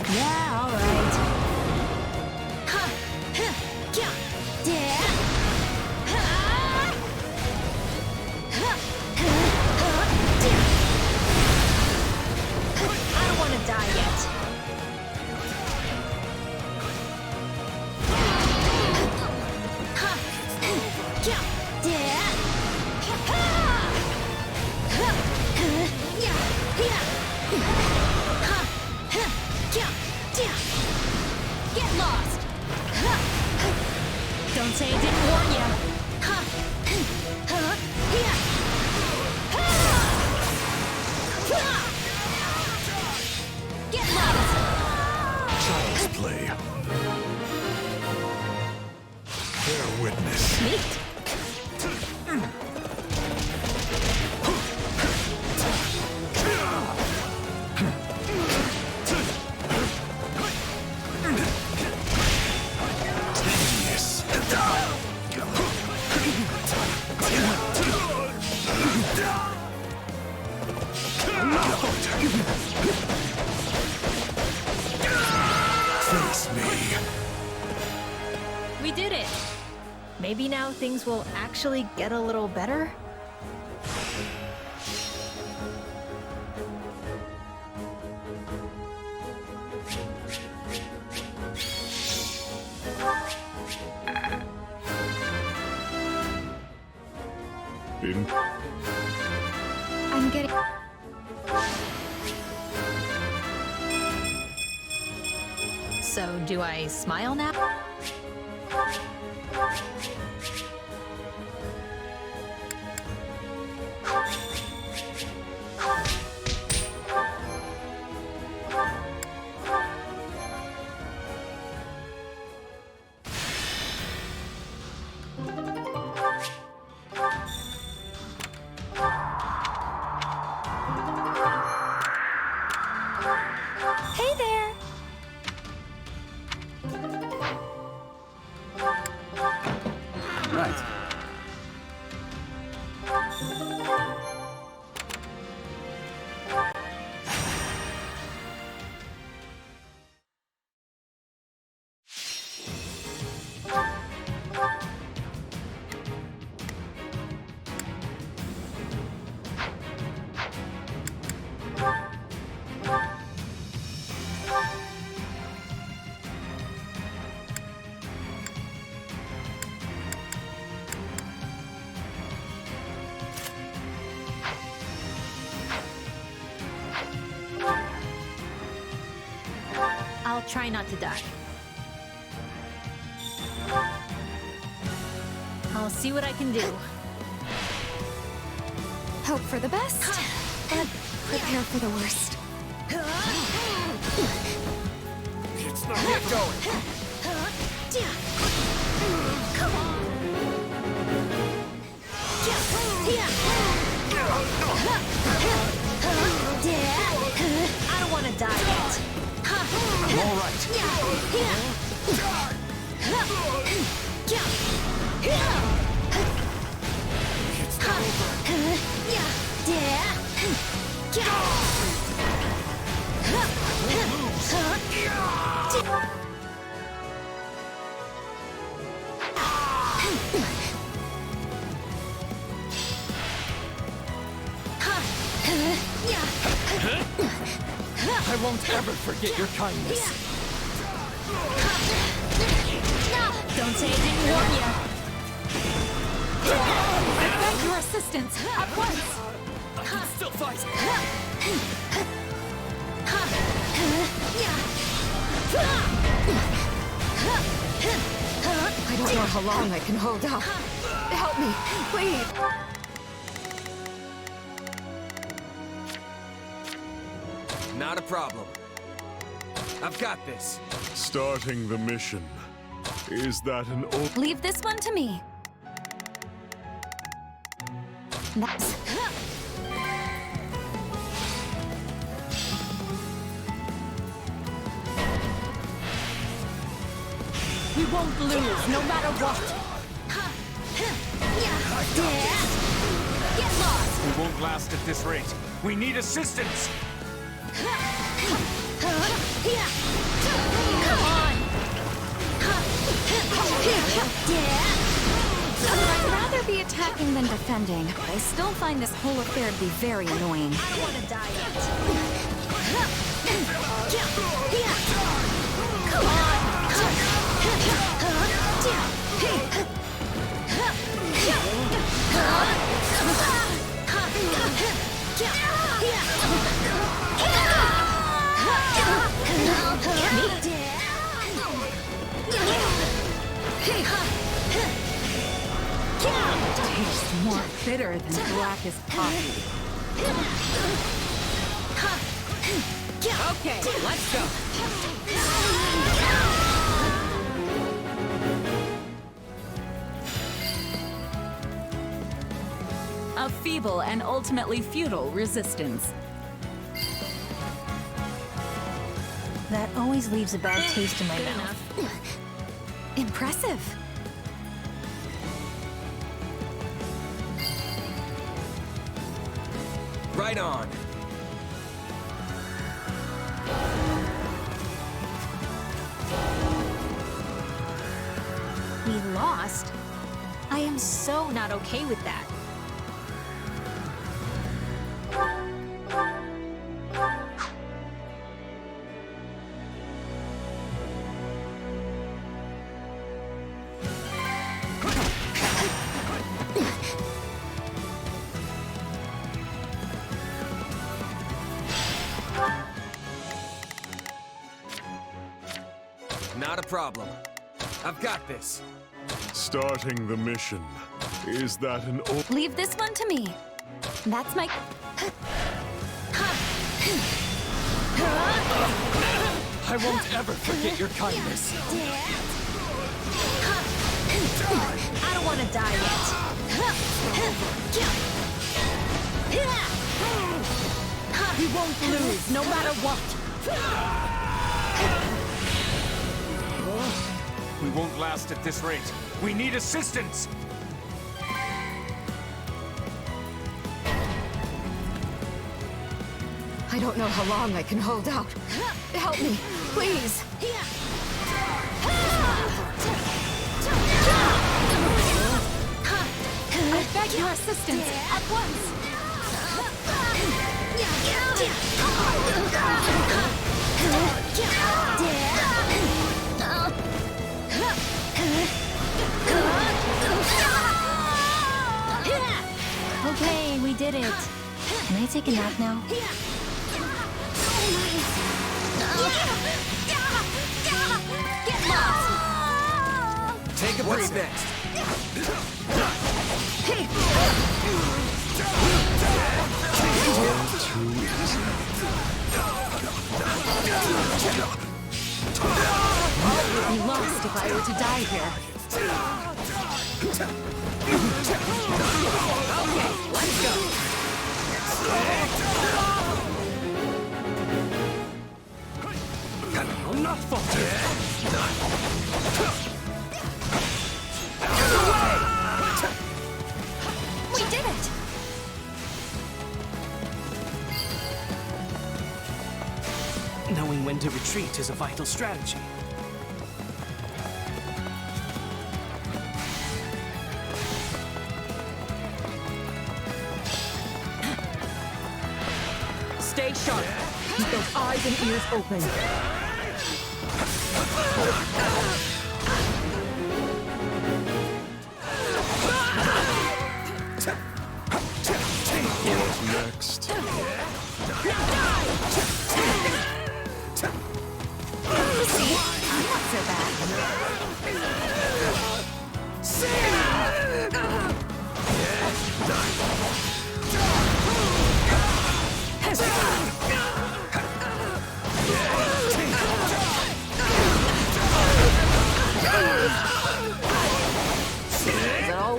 Yeah, all right. I don't want to die yet. Get lost! Don't say I didn't warn you. Get lost! Child's play. Bear witness. Neat. Tedious. Face me. We did it. Maybe now things will actually get a little better? I'm getting... So, do I smile now? Hey there! Right. I'll try not to die. I'll see what I can do. Hope for the best, but prepare for the worst. It's not yet going. Come on! I don't want to die yet. I'm all right. It's not I won't ever forget your kindness. Don't say I didn't warn you. I beg your assistance at once. I can still fight. I don't know how long I can hold out. Help me, please. Not a problem. I've got this. starting the mission. Is that an old... Leave this one to me. That's... We won't lose, no matter what. Get lost! We won't last at this rate. We need assistance! Come on! I'd rather be attacking than defending, but I still find this whole affair to be very annoying. I don't want to die yet. Come on! Tastes more bitter than black as coffee. Okay, let's go. A feeble and ultimately futile resistance. That always leaves a bad taste in my mouth. Impressive. Right on. We lost? I am so not okay with that. Not a problem. I've got this. Starting the mission. Is that an old... Leave this one to me. That's my... I won't ever forget your kindness. I don't want to die yet. We won't lose, no matter what. We won't last at this rate. We need assistance! I don't know how long I can hold out. Help me, please. I beg your assistance at once. Okay, we did it. Can I take a nap now? Get lost! Take a break next. I would be lost if I were to die here. Okay, let's go. I'm not faltering. We did it! Knowing when to retreat is a vital strategy. Stay sharp. Keep those eyes and ears open. What next? Not so bad.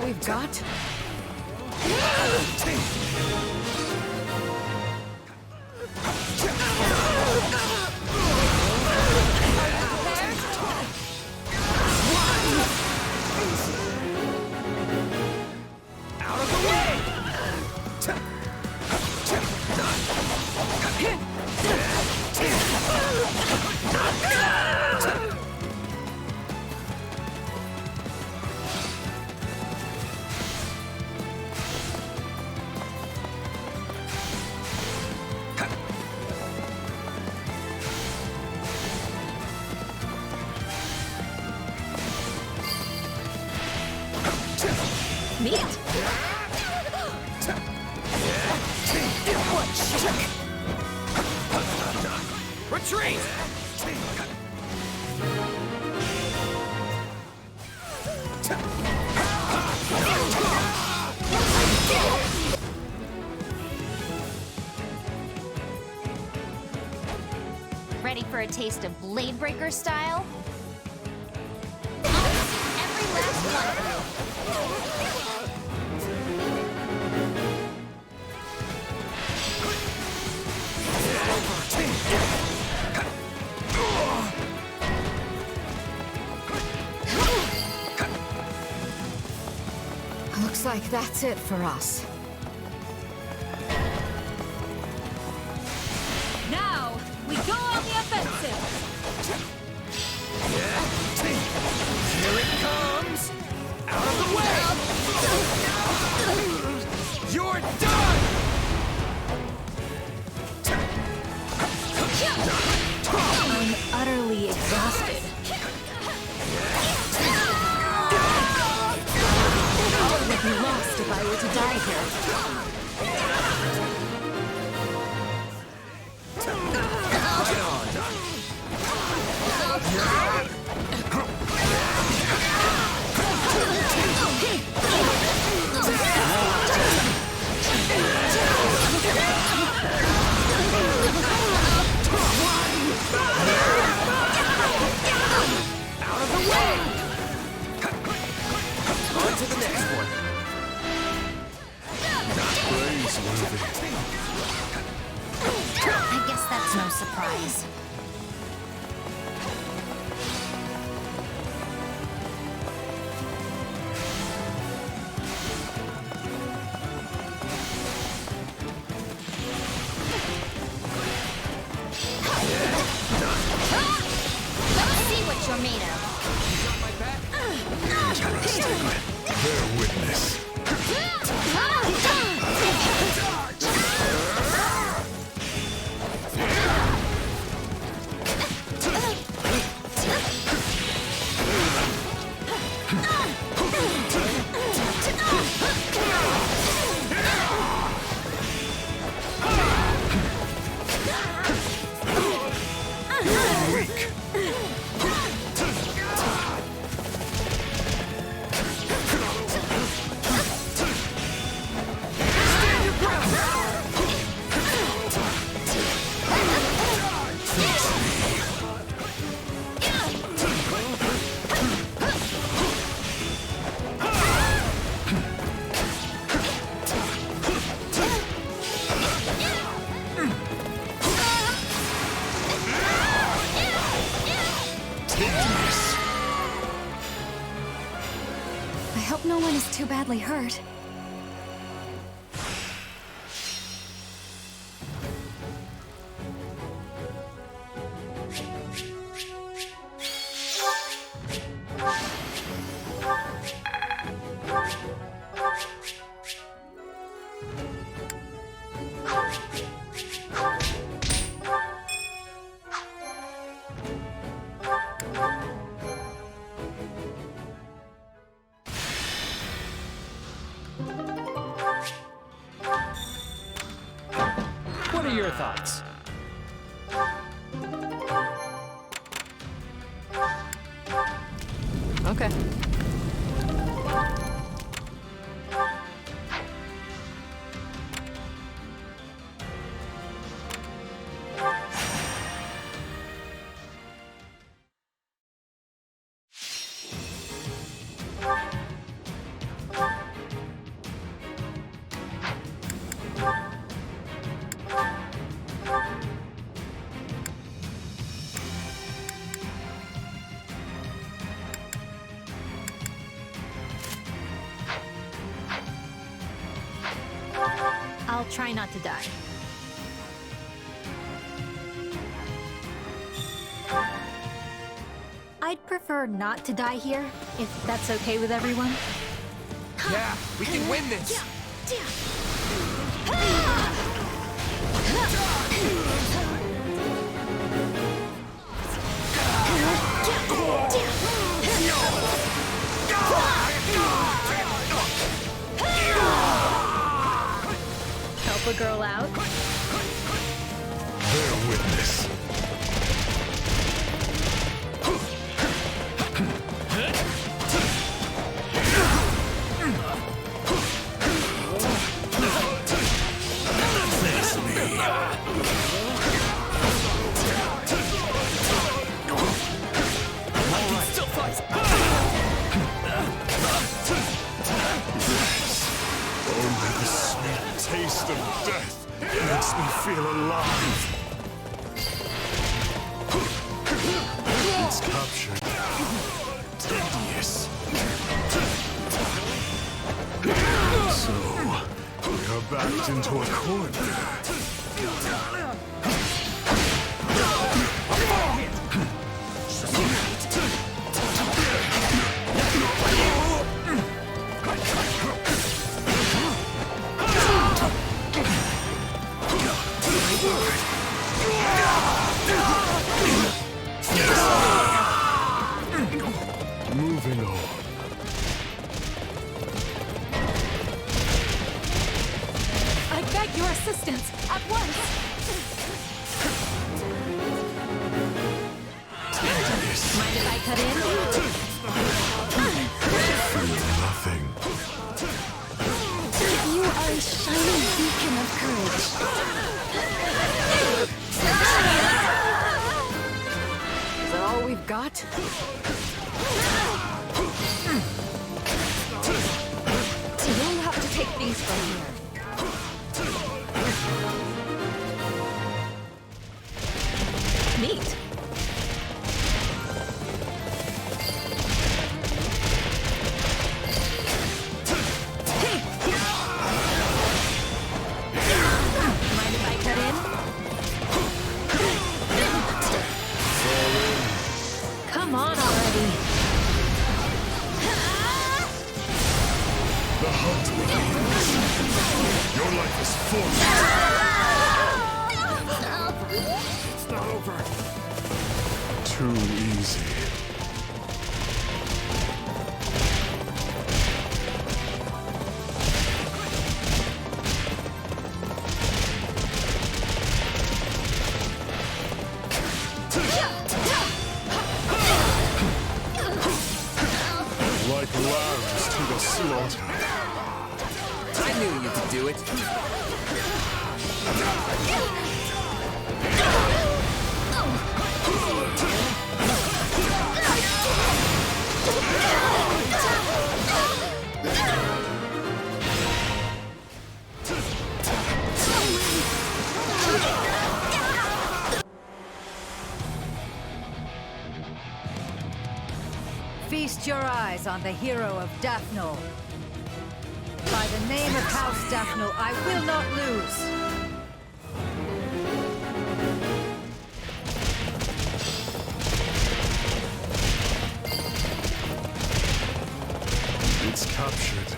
we've got? Out of the way! Neat! Retreat! Ready for a taste of Blade Breaker style? Every last one of you. Looks like that's it for us. Now, we go on the offensive! Here it comes! Out of the way! You're done! I'm utterly exhausted. All would be lost if I were to die here. Out of the way! On to the next one. I guess that's no surprise. Let's see what you're made of. Bear witness. I hope no one is too badly hurt. What are your thoughts? Okay. I'll try not to die. I'd prefer not to die here, if that's okay with everyone. Yeah, we can win this! Help a girl out. Bear witness. Face me. Still fight! Only the sweet taste of death makes me feel alive. It's captured. Tedious. So, we are backed into a corner. Moving on. I beg your assistance at once. Mind if I cut in? Feel nothing. You are a shining beacon of courage. Is that all we've got? You'll have to take things from here. Neat. Mind if I cut in? Come on already. The hunt begins. Your life is forfeit. It's not over. Too easy. Like lambs to the slaughter. I knew you could do it. Feast your eyes on the hero of Daphnel. By the name of House Daphnel, I will not lose. It's captured.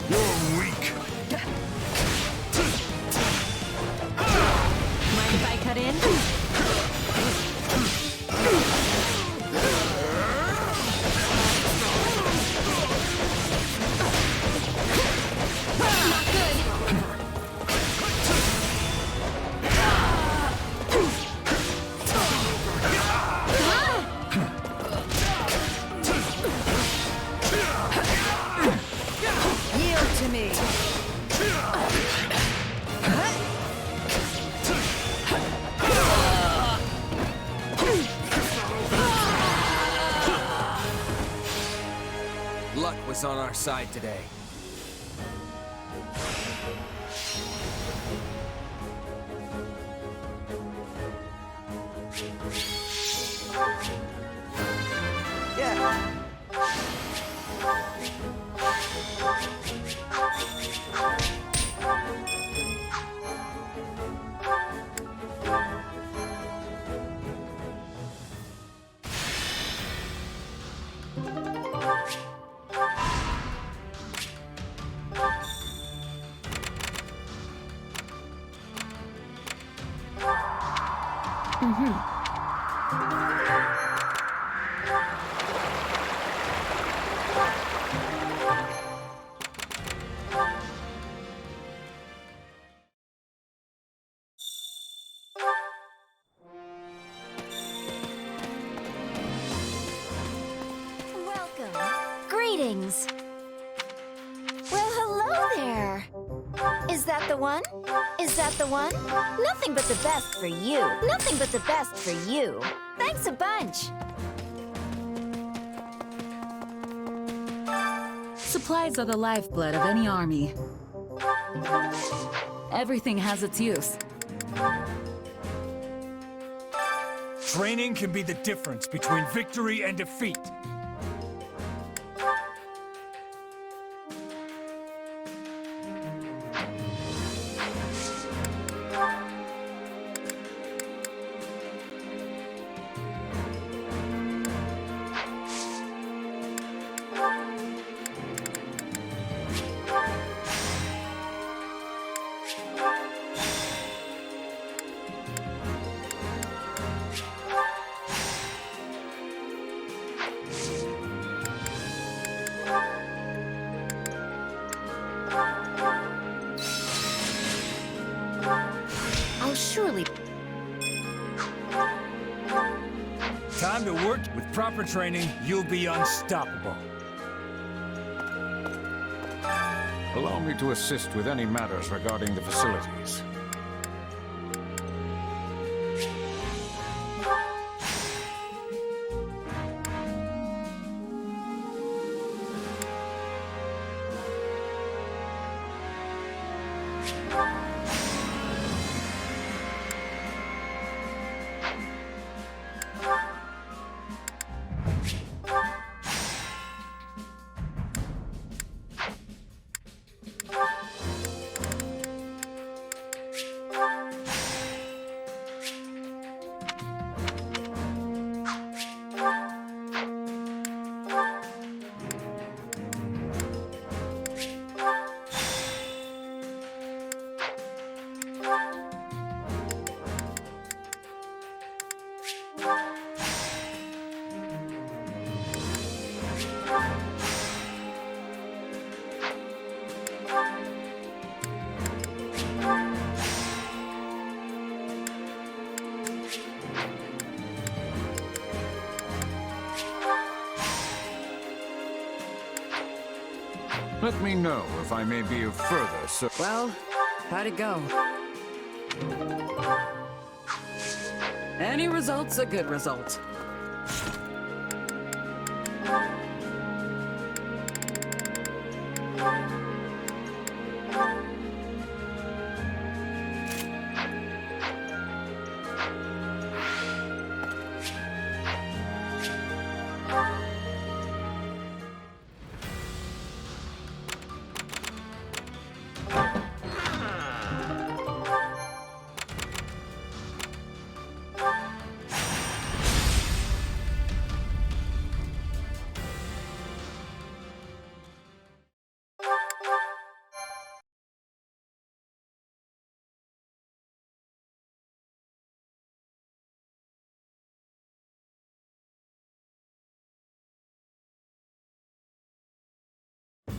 You're weak. Mind if I cut in? is on our side today. Yeah. Greetings. Well, hello there. Is that the one? Is that the one? Nothing but the best for you. Nothing but the best for you. Thanks a bunch. Supplies are the lifeblood of any army. Everything has its use. Training can be the difference between victory and defeat. I'll surely... Time to work. With proper training, you'll be unstoppable. Allow me to assist with any matters regarding the facilities. Let me know if I may be of further service. Well, how'd it go? Any result's a good result.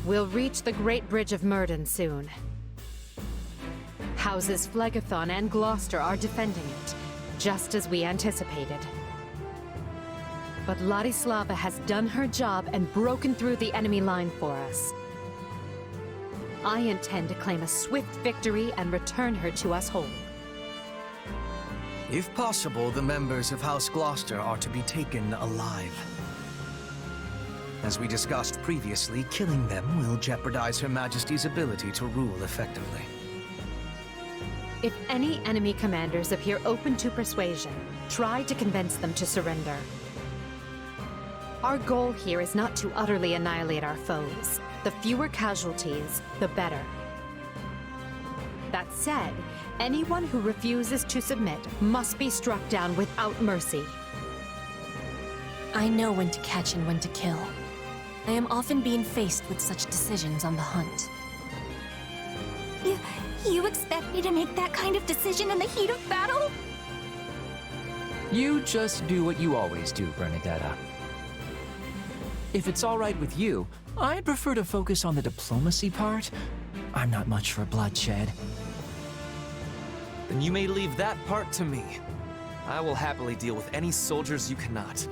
We'll reach the Great Bridge of Myrden soon. Houses Phlegethon and Gloucester are defending it, just as we anticipated. But Ladislava has done her job and broken through the enemy line for us. I intend to claim a swift victory and return her to us whole. If possible, the members of House Gloucester are to be taken alive. As we discussed previously, killing them will jeopardize Her Majesty's ability to rule effectively. If any enemy commanders appear open to persuasion, try to convince them to surrender. Our goal here is not to utterly annihilate our foes. The fewer casualties, the better. That said, anyone who refuses to submit must be struck down without mercy. I know when to catch and when to kill. I am often being faced with such decisions on the hunt. You expect me to make that kind of decision in the heat of battle? You just do what you always do, Bernadetta. If it's all right with you, I'd prefer to focus on the diplomacy part. I'm not much for bloodshed. Then you may leave that part to me. I will happily deal with any soldiers you cannot.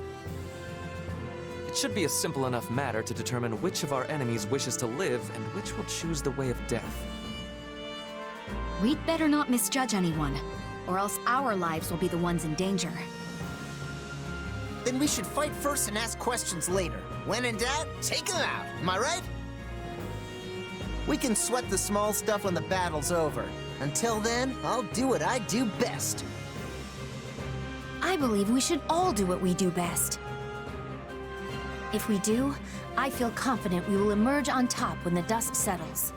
It should be a simple enough matter to determine which of our enemies wishes to live and which will choose the way of death. We'd better not misjudge anyone, or else our lives will be the ones in danger. Then we should fight first and ask questions later. When in doubt, take them out. Am I right? We can sweat the small stuff when the battle's over. Until then, I'll do what I do best. I believe we should all do what we do best. If we do, I feel confident we will emerge on top when the dust settles.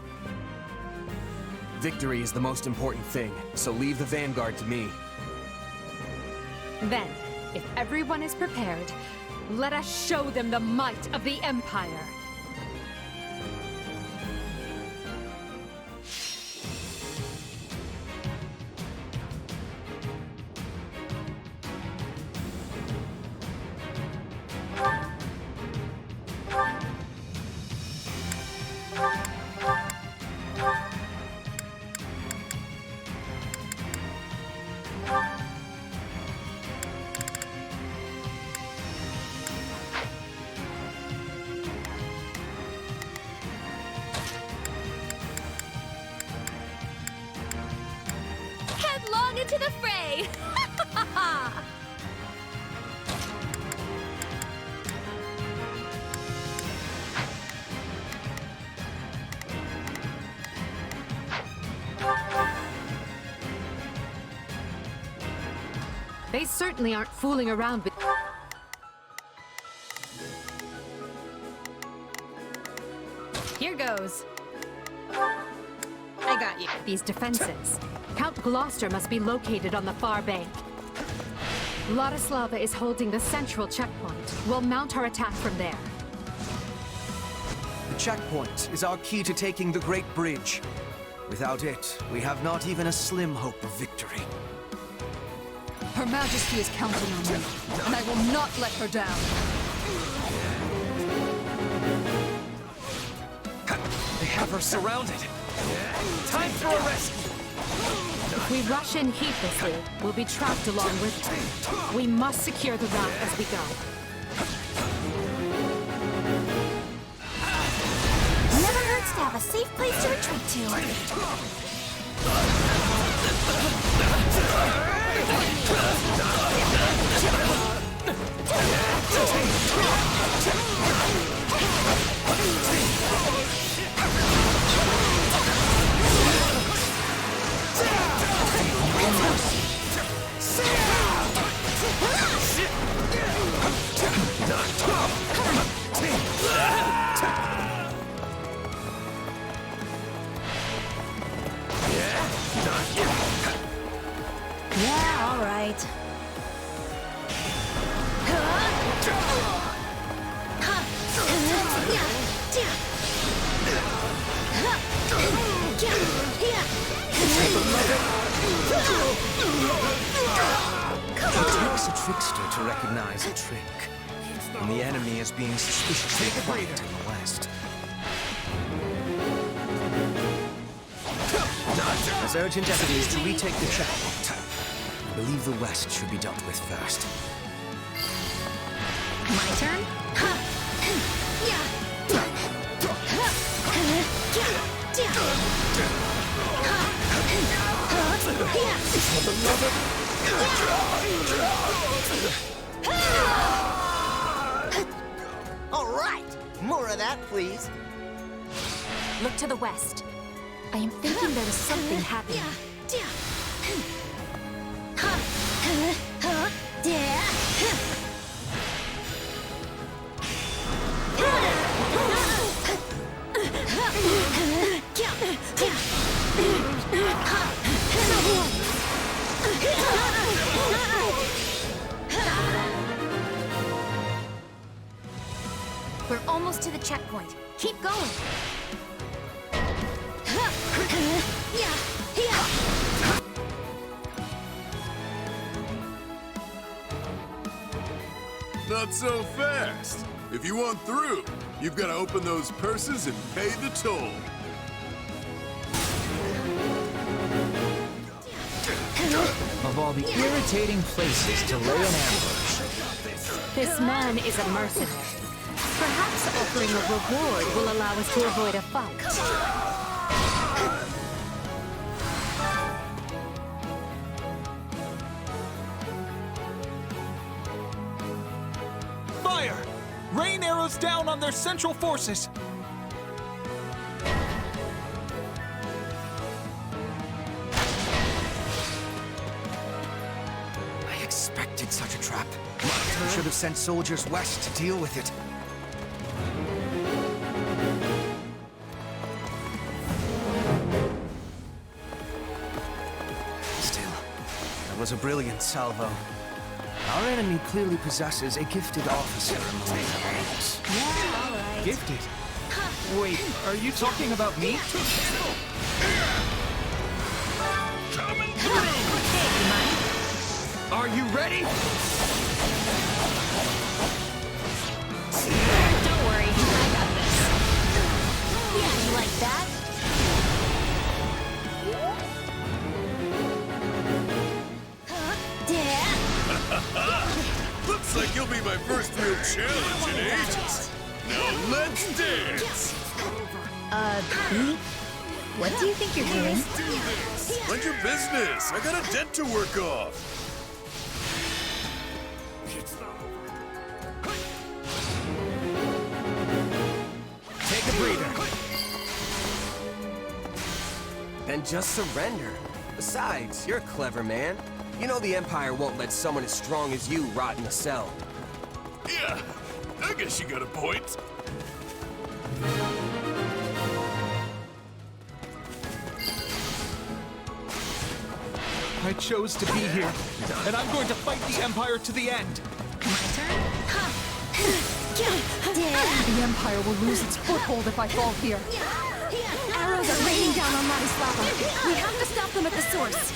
Victory is the most important thing, so leave the vanguard to me. Then, if everyone is prepared, let us show them the might of the Empire. Headlong into the fray! They certainly aren't fooling around with... Here goes. I got you. These defenses. Count Gloucester must be located on the far bank. Ladislava is holding the central checkpoint. We'll mount our attack from there. The checkpoint is our key to taking the Great Bridge. Without it, we have not even a slim hope of victory. Her Majesty is counting on me, and I will not let her down. They have her surrounded. Time for a rescue. If we rush in heedlessly, we'll be trapped along with them. We must secure the route as we go. Never hurts to have a safe place to retreat to. Yeah, all right. It takes a trickster to recognize a trick. And the enemy is being suspiciously quiet in the west. As urgent as it is to retake the checkpoint, I believe the west should be dealt with first. My turn? All right! of that, please. Look to the west. I am thinking there is something happening. We're almost to the checkpoint. Keep going. Not so fast. If you want through, you've got to open those purses and pay the toll. Of all the irritating places to lay an ambush. This man is a mercenary. Perhaps offering a reward will allow us to avoid a fight. Fire! Rain arrows down on their central forces! I expected such a trap. We should have sent soldiers west to deal with it. Still, that was a brilliant salvo. Our enemy clearly possesses a gifted officer among their ranks. Gifted? Wait, are you talking about me? Coming through! Are you ready? Don't worry, I got this. Yeah, you like that? Looks like you'll be my first real challenge in ages. Now let's dance! What do you think you're doing? Let's do this! Mind your business! I got a dent to work off! Take a breather. Then just surrender. Besides, you're a clever man. You know the Empire won't let someone as strong as you rot in a cell. Yeah, I guess you got a point. I chose to be here, and I'm going to fight the Empire to the end. The Empire will lose its foothold if I fall here. Arrows are raining down on Ladislava. We have to stop them at the source.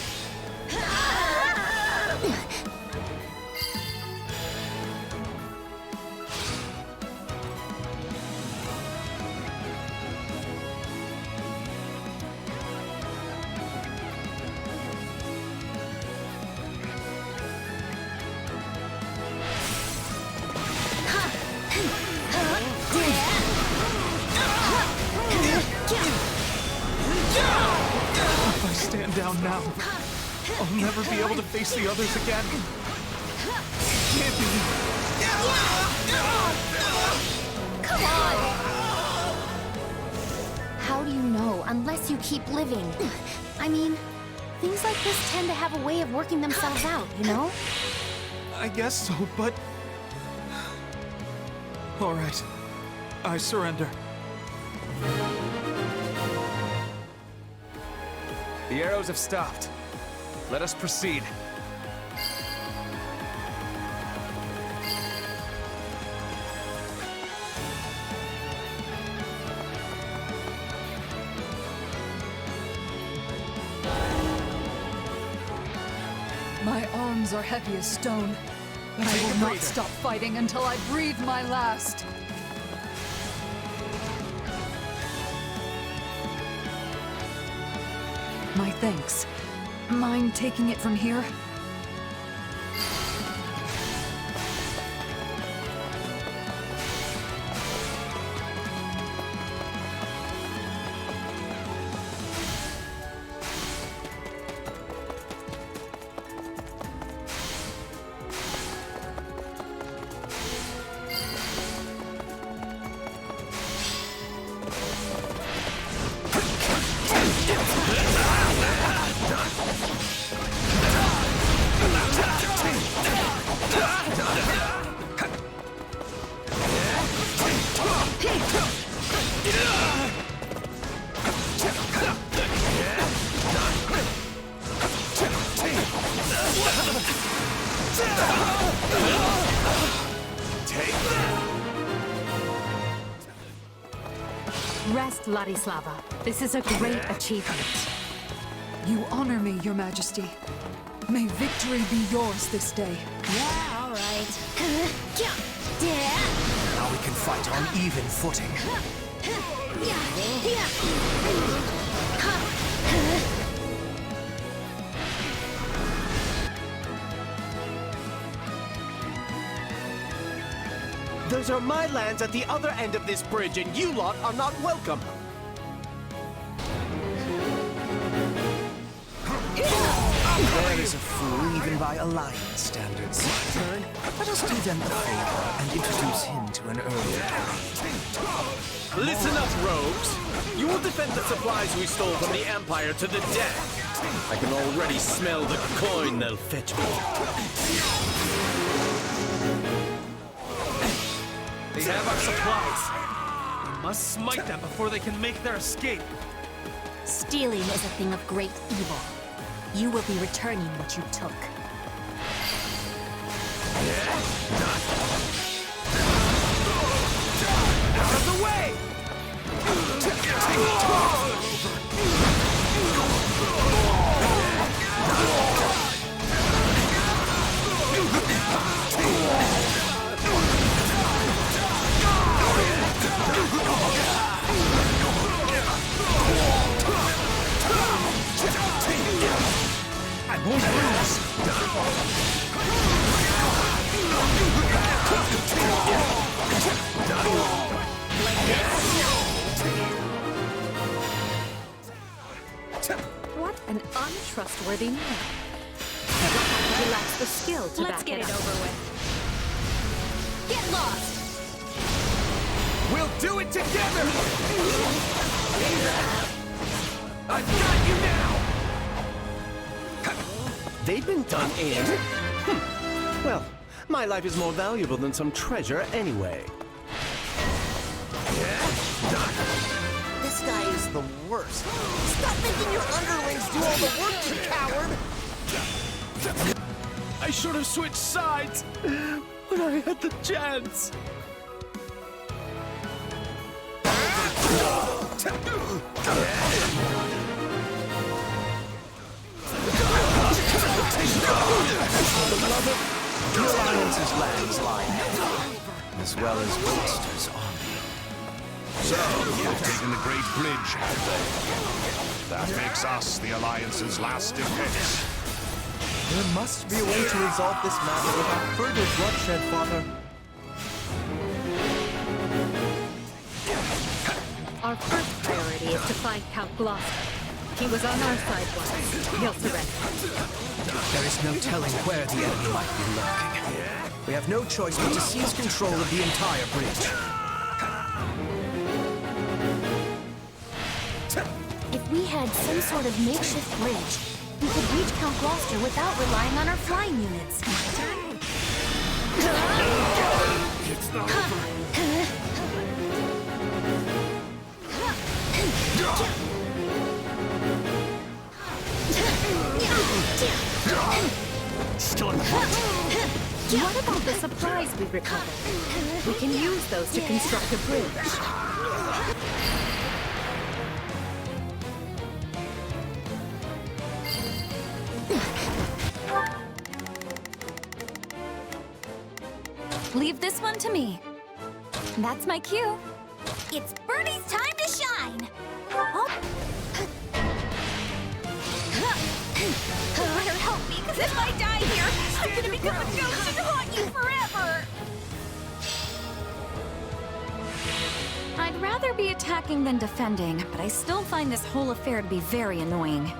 If I stand down now, I'll never be able to face the others again. Can't be. Come on! How do you know unless you keep living? I mean, things like this tend to have a way of working themselves out, you know? I guess so, but... All right. I surrender. The arrows have stopped. Let us proceed. My arms are heavy as stone, but I will not stop fighting until I breathe my last. My thanks. Mind taking it from here? Rest, Ladislava. This is a great achievement. You honor me, Your Majesty. May victory be yours this day. Yeah, all right. Now we can fight on even footing. Those are my lands at the other end of this bridge, and you lot are not welcome. There is a fool even by Alliance standards. Turn, let us do them a favor and introduce him to an earlier time. Listen up, rogues. You will defend the supplies we stole from the Empire to the death. I can already smell the coin they'll fetch me. They have our supplies. We must smite them before they can make their escape. Stealing is a thing of great evil. You will be returning what you took. Out of the way! I won't lose! What an untrustworthy man. He lacks the skill to Let's back get it it up. over with. Get lost! We'll do it together! I've got you now! They've been done in? Well, my life is more valuable than some treasure anyway. This guy is the worst. Stop making your underlings do all the work, you coward! I should have switched sides when I had the chance. Beloved, the Alliance's lands lie heavy, as well as Gloucester's army. So, they've taken the Great Bridge, have they? That makes us the Alliance's last defense. There must be a way to resolve this matter without further bloodshed, Father. Our first priority is to find Count Gloucester. He was on our side once. He'll surrender. There is no telling where the enemy might be lurking. We have no choice but to seize control of the entire bridge. If we had some sort of makeshift bridge, we could reach Count Gloucester without relying on our flying units. It's not over. Still in the front. What about the supplies we recovered? We can use those to construct a bridge. Leave this one to me. That's my cue. It's Birdie's time to shine! Oh. Better help me, because if I die here, I'm gonna become a ghost and haunt you forever! I'd rather be attacking than defending, but I still find this whole affair to be very annoying.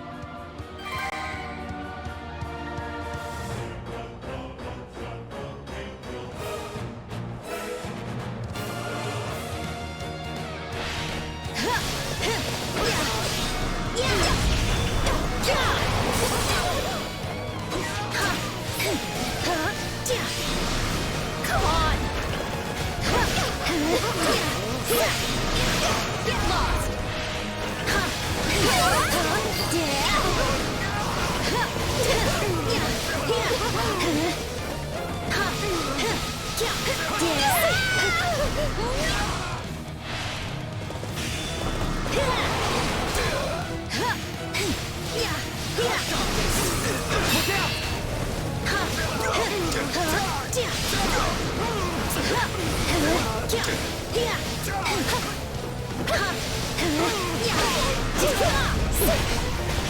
Get lost!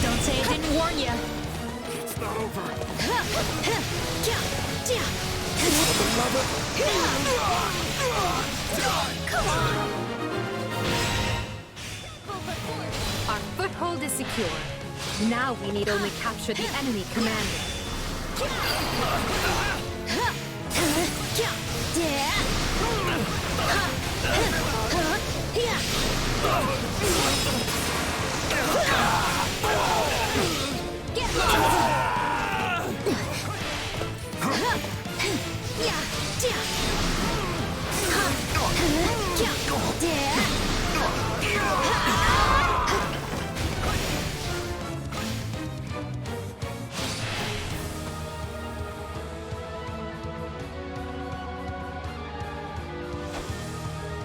Don't say I didn't warn you. It's not over. Come on! Our foothold is secure. Now we need only capture the enemy commander. Get lost!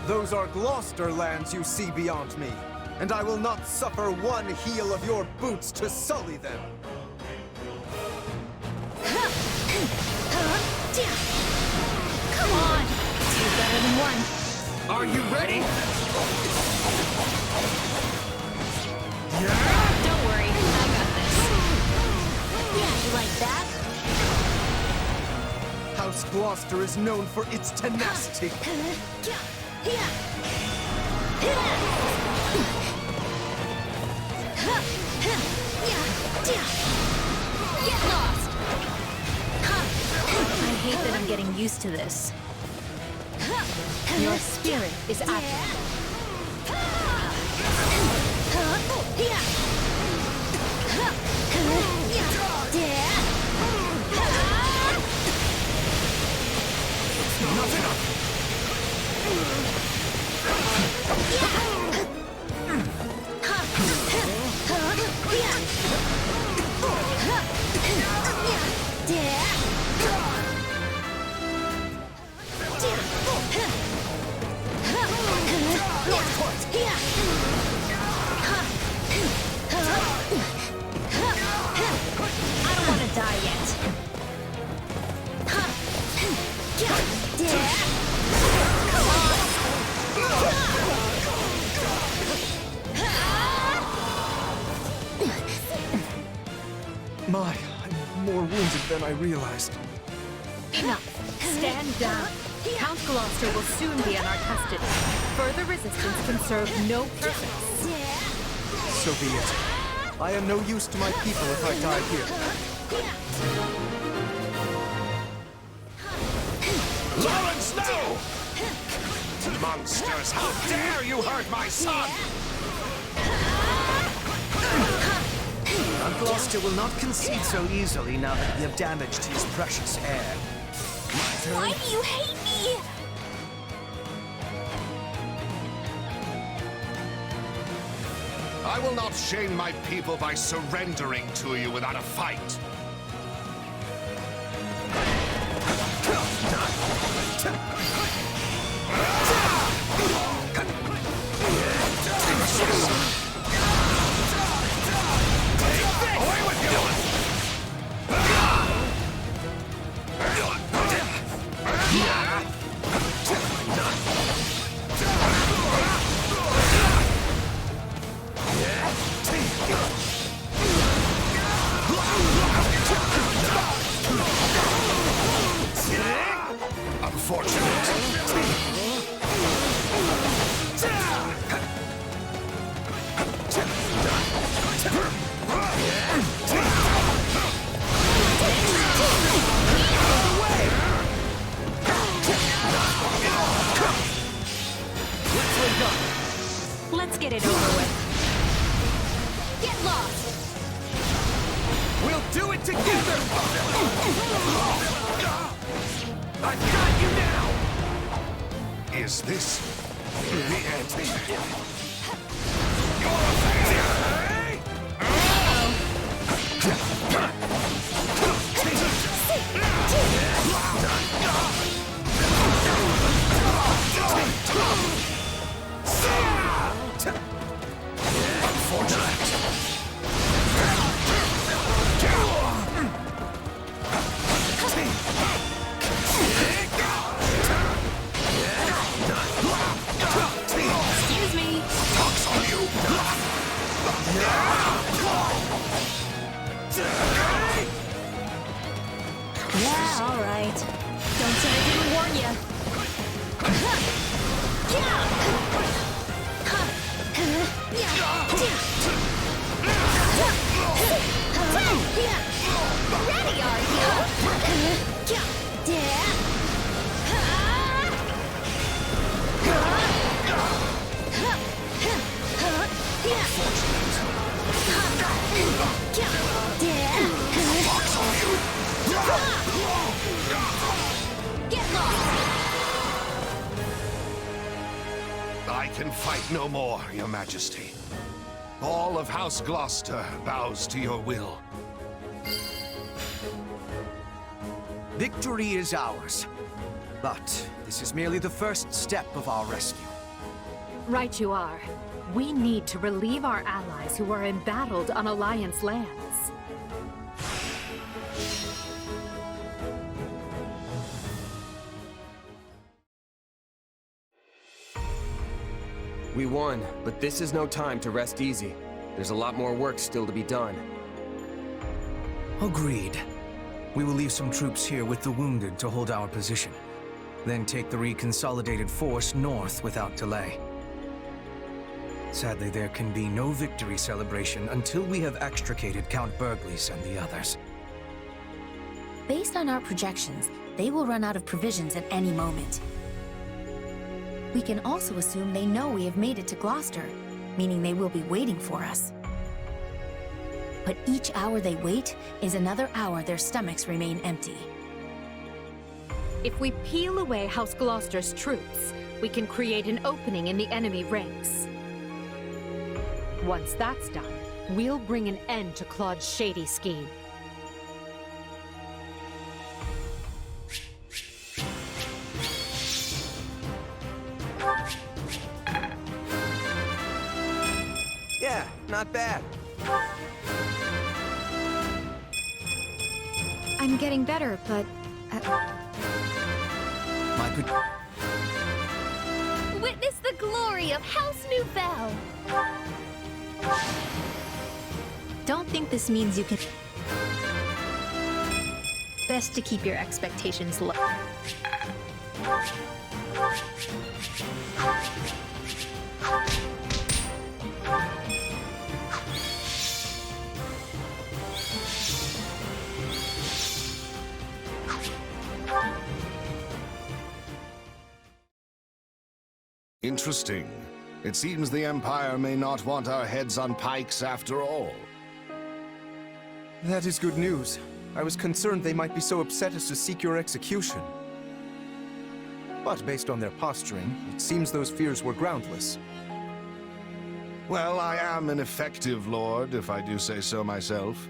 Those are Gloucester lands you see beyond me, and I will not suffer one heel of your boots to sully them. Come on! Two better than one. Are you ready? Don't worry, I got this. Yeah, you like that? House Gloucester is known for its tenacity. Get lost! I hate that I'm getting used to this. Your spirit is active. I don't want to die yet. My, I'm more wounded than I realized. Enough. Stand down. Count Gloucester will soon be in our custody. Further resistance can serve no purpose. So be it. I am no use to my people if I die here. Lawrence, no! Monsters, how dare you hurt my son! Gloucester will not concede so easily now that we have damaged his precious heir. Why do you hate me? I will not shame my people by surrendering to you without a fight. Away with you! Let's get it over with. Get lost! We'll do it together! I've got you now! Is this the end? Excuse me. Talks on you. Yeah, all right. Don't say I didn't warn you. Ready, are you? Get lost! I can fight no more, Your Majesty. All of House Gloucester bows to your will. Victory is ours. But this is merely the first step of our rescue. Right you are. We need to relieve our allies who are embattled on Alliance lands. We won, but this is no time to rest easy. There's a lot more work still to be done. Agreed. We will leave some troops here with the wounded to hold our position. Then take the reconsolidated force north without delay. Sadly, there can be no victory celebration until we have extricated Count Burgleys and the others. Based on our projections, they will run out of provisions at any moment. We can also assume they know we have made it to Gloucester, meaning they will be waiting for us. But each hour they wait is another hour their stomachs remain empty. If we peel away House Gloucester's troops, we can create an opening in the enemy ranks. Once that's done, we'll bring an end to Claude's shady scheme. Yeah, not bad. I'm getting better, but... Witness the glory of House Nouvelle! Don't think this means you can... Best to keep your expectations low. Interesting. It seems the Empire may not want our heads on pikes after all. That is good news. I was concerned they might be so upset as to seek your execution. But based on their posturing, it seems those fears were groundless. Well, I am an effective lord, if I do say so myself.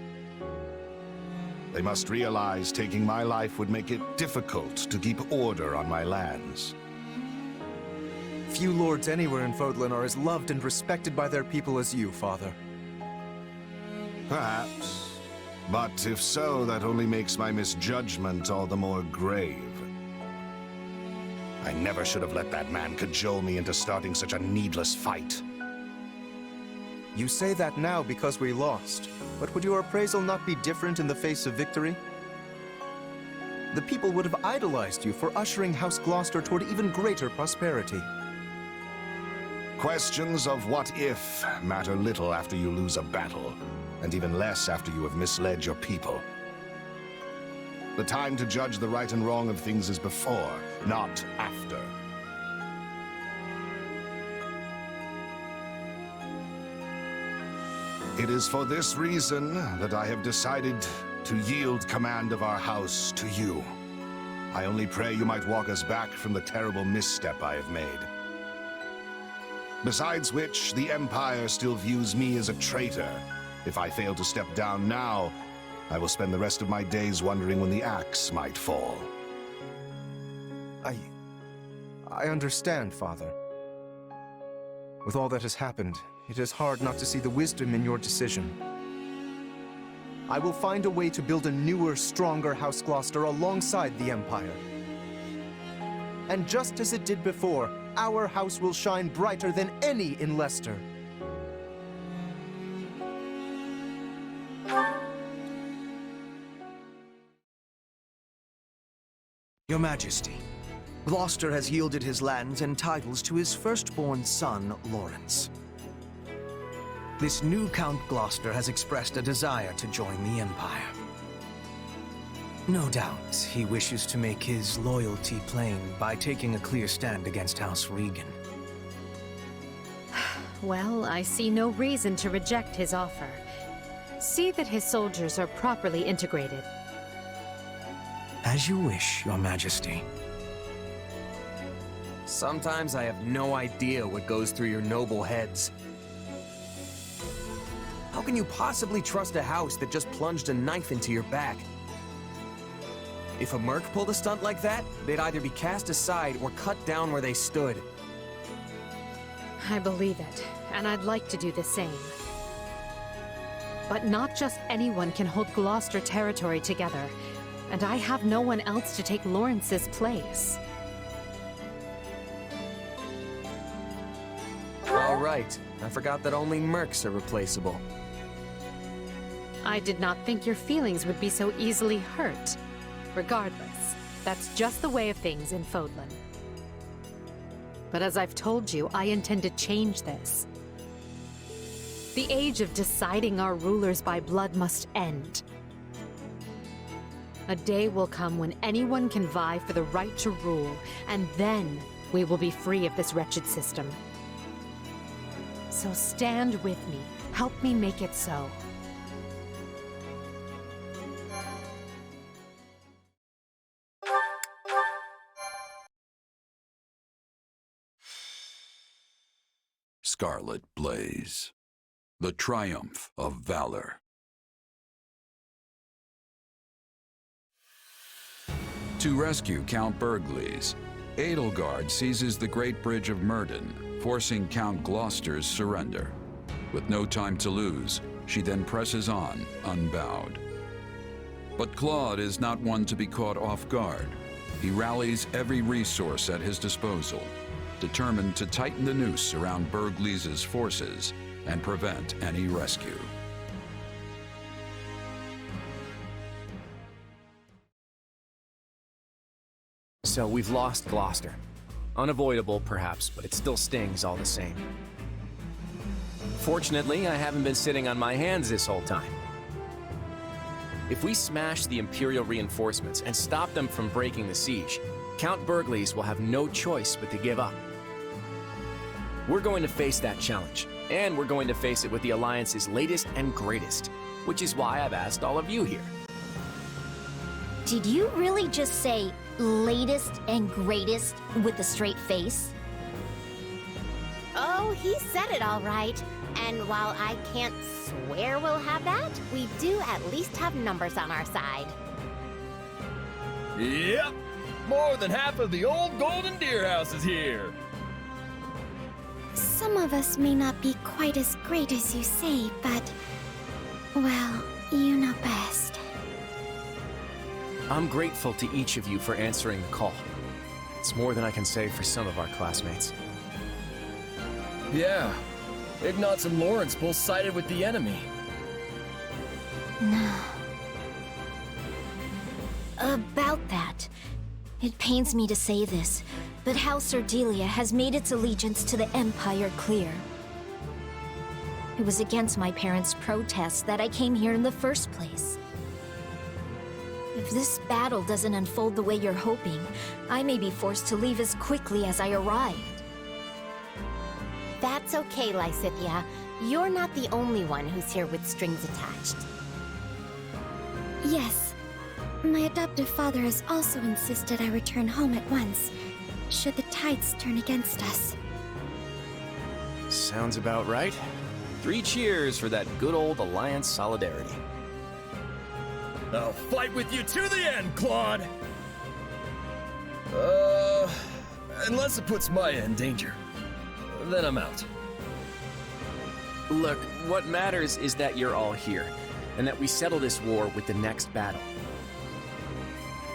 They must realize taking my life would make it difficult to keep order on my lands. Few lords anywhere in Fodlan are as loved and respected by their people as you, Father. Perhaps. But if so, that only makes my misjudgment all the more grave. I never should have let that man cajole me into starting such a needless fight. You say that now because we lost, but would your appraisal not be different in the face of victory? The people would have idolized you for ushering House Gloucester toward even greater prosperity. Questions of what if matter little after you lose a battle, and even less after you have misled your people. The time to judge the right and wrong of things is before, not after. It is for this reason that I have decided to yield command of our house to you. I only pray you might walk us back from the terrible misstep I have made. Besides which, the Empire still views me as a traitor. If I fail to step down now, I will spend the rest of my days wondering when the axe might fall. I understand, Father. With all that has happened, it is hard not to see the wisdom in your decision. I will find a way to build a newer, stronger House Gloucester alongside the Empire. And just as it did before, our house will shine brighter than any in Leicester. Your Majesty, Gloucester has yielded his lands and titles to his firstborn son, Lawrence. This new Count Gloucester has expressed a desire to join the Empire. No doubt, he wishes to make his loyalty plain by taking a clear stand against House Regan. Well, I see no reason to reject his offer. See that his soldiers are properly integrated. As you wish, Your Majesty. Sometimes I have no idea what goes through your noble heads. How can you possibly trust a house that just plunged a knife into your back? If a merc pulled a stunt like that, they'd either be cast aside or cut down where they stood. I believe it, and I'd like to do the same. But not just anyone can hold Gloucester territory together, and I have no one else to take Lawrence's place. All right, I forgot that only mercs are replaceable. I did not think your feelings would be so easily hurt. Regardless, that's just the way of things in Fodlan. But as I've told you, I intend to change this. The age of deciding our rulers by blood must end. A day will come when anyone can vie for the right to rule, and then we will be free of this wretched system. So stand with me. Help me make it so. Scarlet Blaze. The Triumph of Valor. To rescue Count Burgleys, Edelgard seizes the Great Bridge of Myrden, forcing Count Gloucester's surrender. With no time to lose, she then presses on, unbowed. But Claude is not one to be caught off guard. He rallies every resource at his disposal, determined to tighten the noose around Burgleys' forces and prevent any rescue. So we've lost Gloucester. Unavoidable, perhaps, but it still stings all the same. Fortunately, I haven't been sitting on my hands this whole time. If we smash the Imperial reinforcements and stop them from breaking the siege, Count Burgleys will have no choice but to give up. We're going to face that challenge, and we're going to face it with the Alliance's latest and greatest, which is why I've asked all of you here. Did you really just say latest and greatest with a straight face? Oh, he said it all right. And while I can't swear we'll have that, we do at least have numbers on our side. Yep! More than half of the old Golden Deer House is here! Some of us may not be quite as great as you say, but... well, you know best. I'm grateful to each of you for answering the call. It's more than I can say for some of our classmates. Yeah. Ignatz and Lawrence both sided with the enemy. No. About that. It pains me to say this, but House Ardelia has made its allegiance to the Empire clear. It was against my parents' protests that I came here in the first place. If this battle doesn't unfold the way you're hoping, I may be forced to leave as quickly as I arrived. That's okay, Lysithia. You're not the only one who's here with strings attached. Yes, My adoptive father has also insisted I return home at once, should the tides turn against us. Sounds about right. 3 cheers for that good old Alliance solidarity. I'll fight with you to the end, Claude! Unless it puts Maya in danger. Then I'm out. Look, what matters is that you're all here, and that we settle this war with the next battle.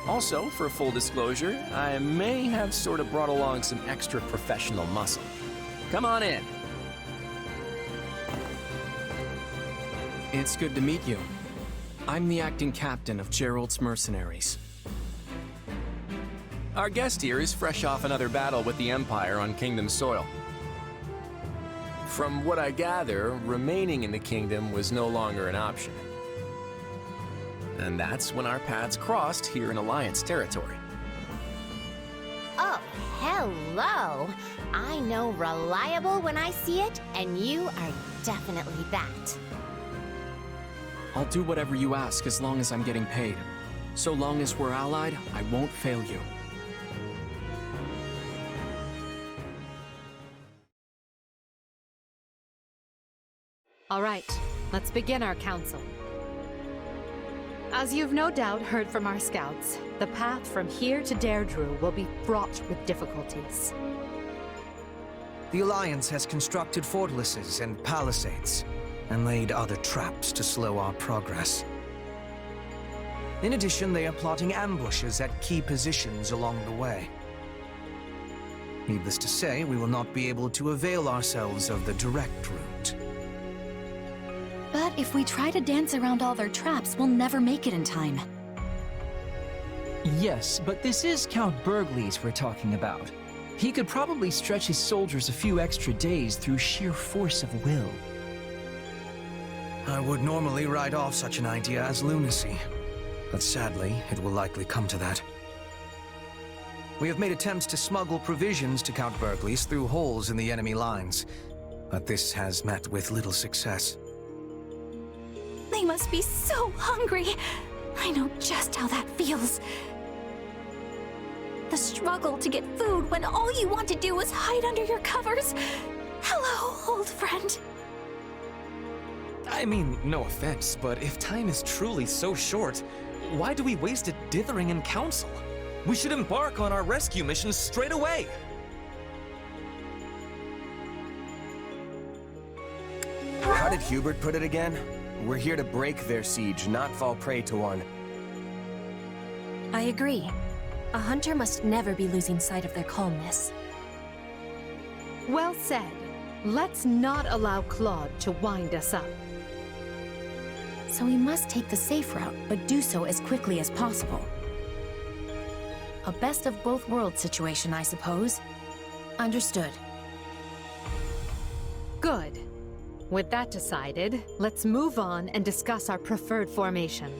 Also, for full disclosure, I may have sort of brought along some extra professional muscle. Come on in. It's good to meet you. I'm the acting captain of Gerald's mercenaries. Our guest here is fresh off another battle with the Empire on Kingdom soil. From what I gather, remaining in the Kingdom was no longer an option. And that's when our paths crossed here in Alliance territory. Oh, hello! I know reliable when I see it, and you are definitely that. I'll do whatever you ask as long as I'm getting paid. So long as we're allied, I won't fail you. All right, let's begin our council. As you've no doubt heard from our scouts, the path from here to Deirdre will be fraught with difficulties. The Alliance has constructed fortresses and palisades, and laid other traps to slow our progress. In addition, they are plotting ambushes at key positions along the way. Needless to say, we will not be able to avail ourselves of the direct route. But if we try to dance around all their traps, we'll never make it in time. Yes, but this is Count Bergley's we're talking about. He could probably stretch his soldiers a few extra days through sheer force of will. I would normally write off such an idea as lunacy, but sadly, it will likely come to that. We have made attempts to smuggle provisions to Count Bergley's through holes in the enemy lines, but this has met with little success. They must be so hungry. I know just how that feels. The struggle to get food when all you want to do is hide under your covers. Hello, old friend. I mean, no offense, but if time is truly so short, why do we waste it dithering in council? We should embark on our rescue mission straight away! How did Hubert put it again? We're here to break their siege, not fall prey to one. I agree. A hunter must never be losing sight of their calmness. Well said. Let's not allow Claude to wind us up. So we must take the safe route, but do so as quickly as possible. A best of both worlds situation, I suppose. Understood. Good. With that decided, let's move on and discuss our preferred formation.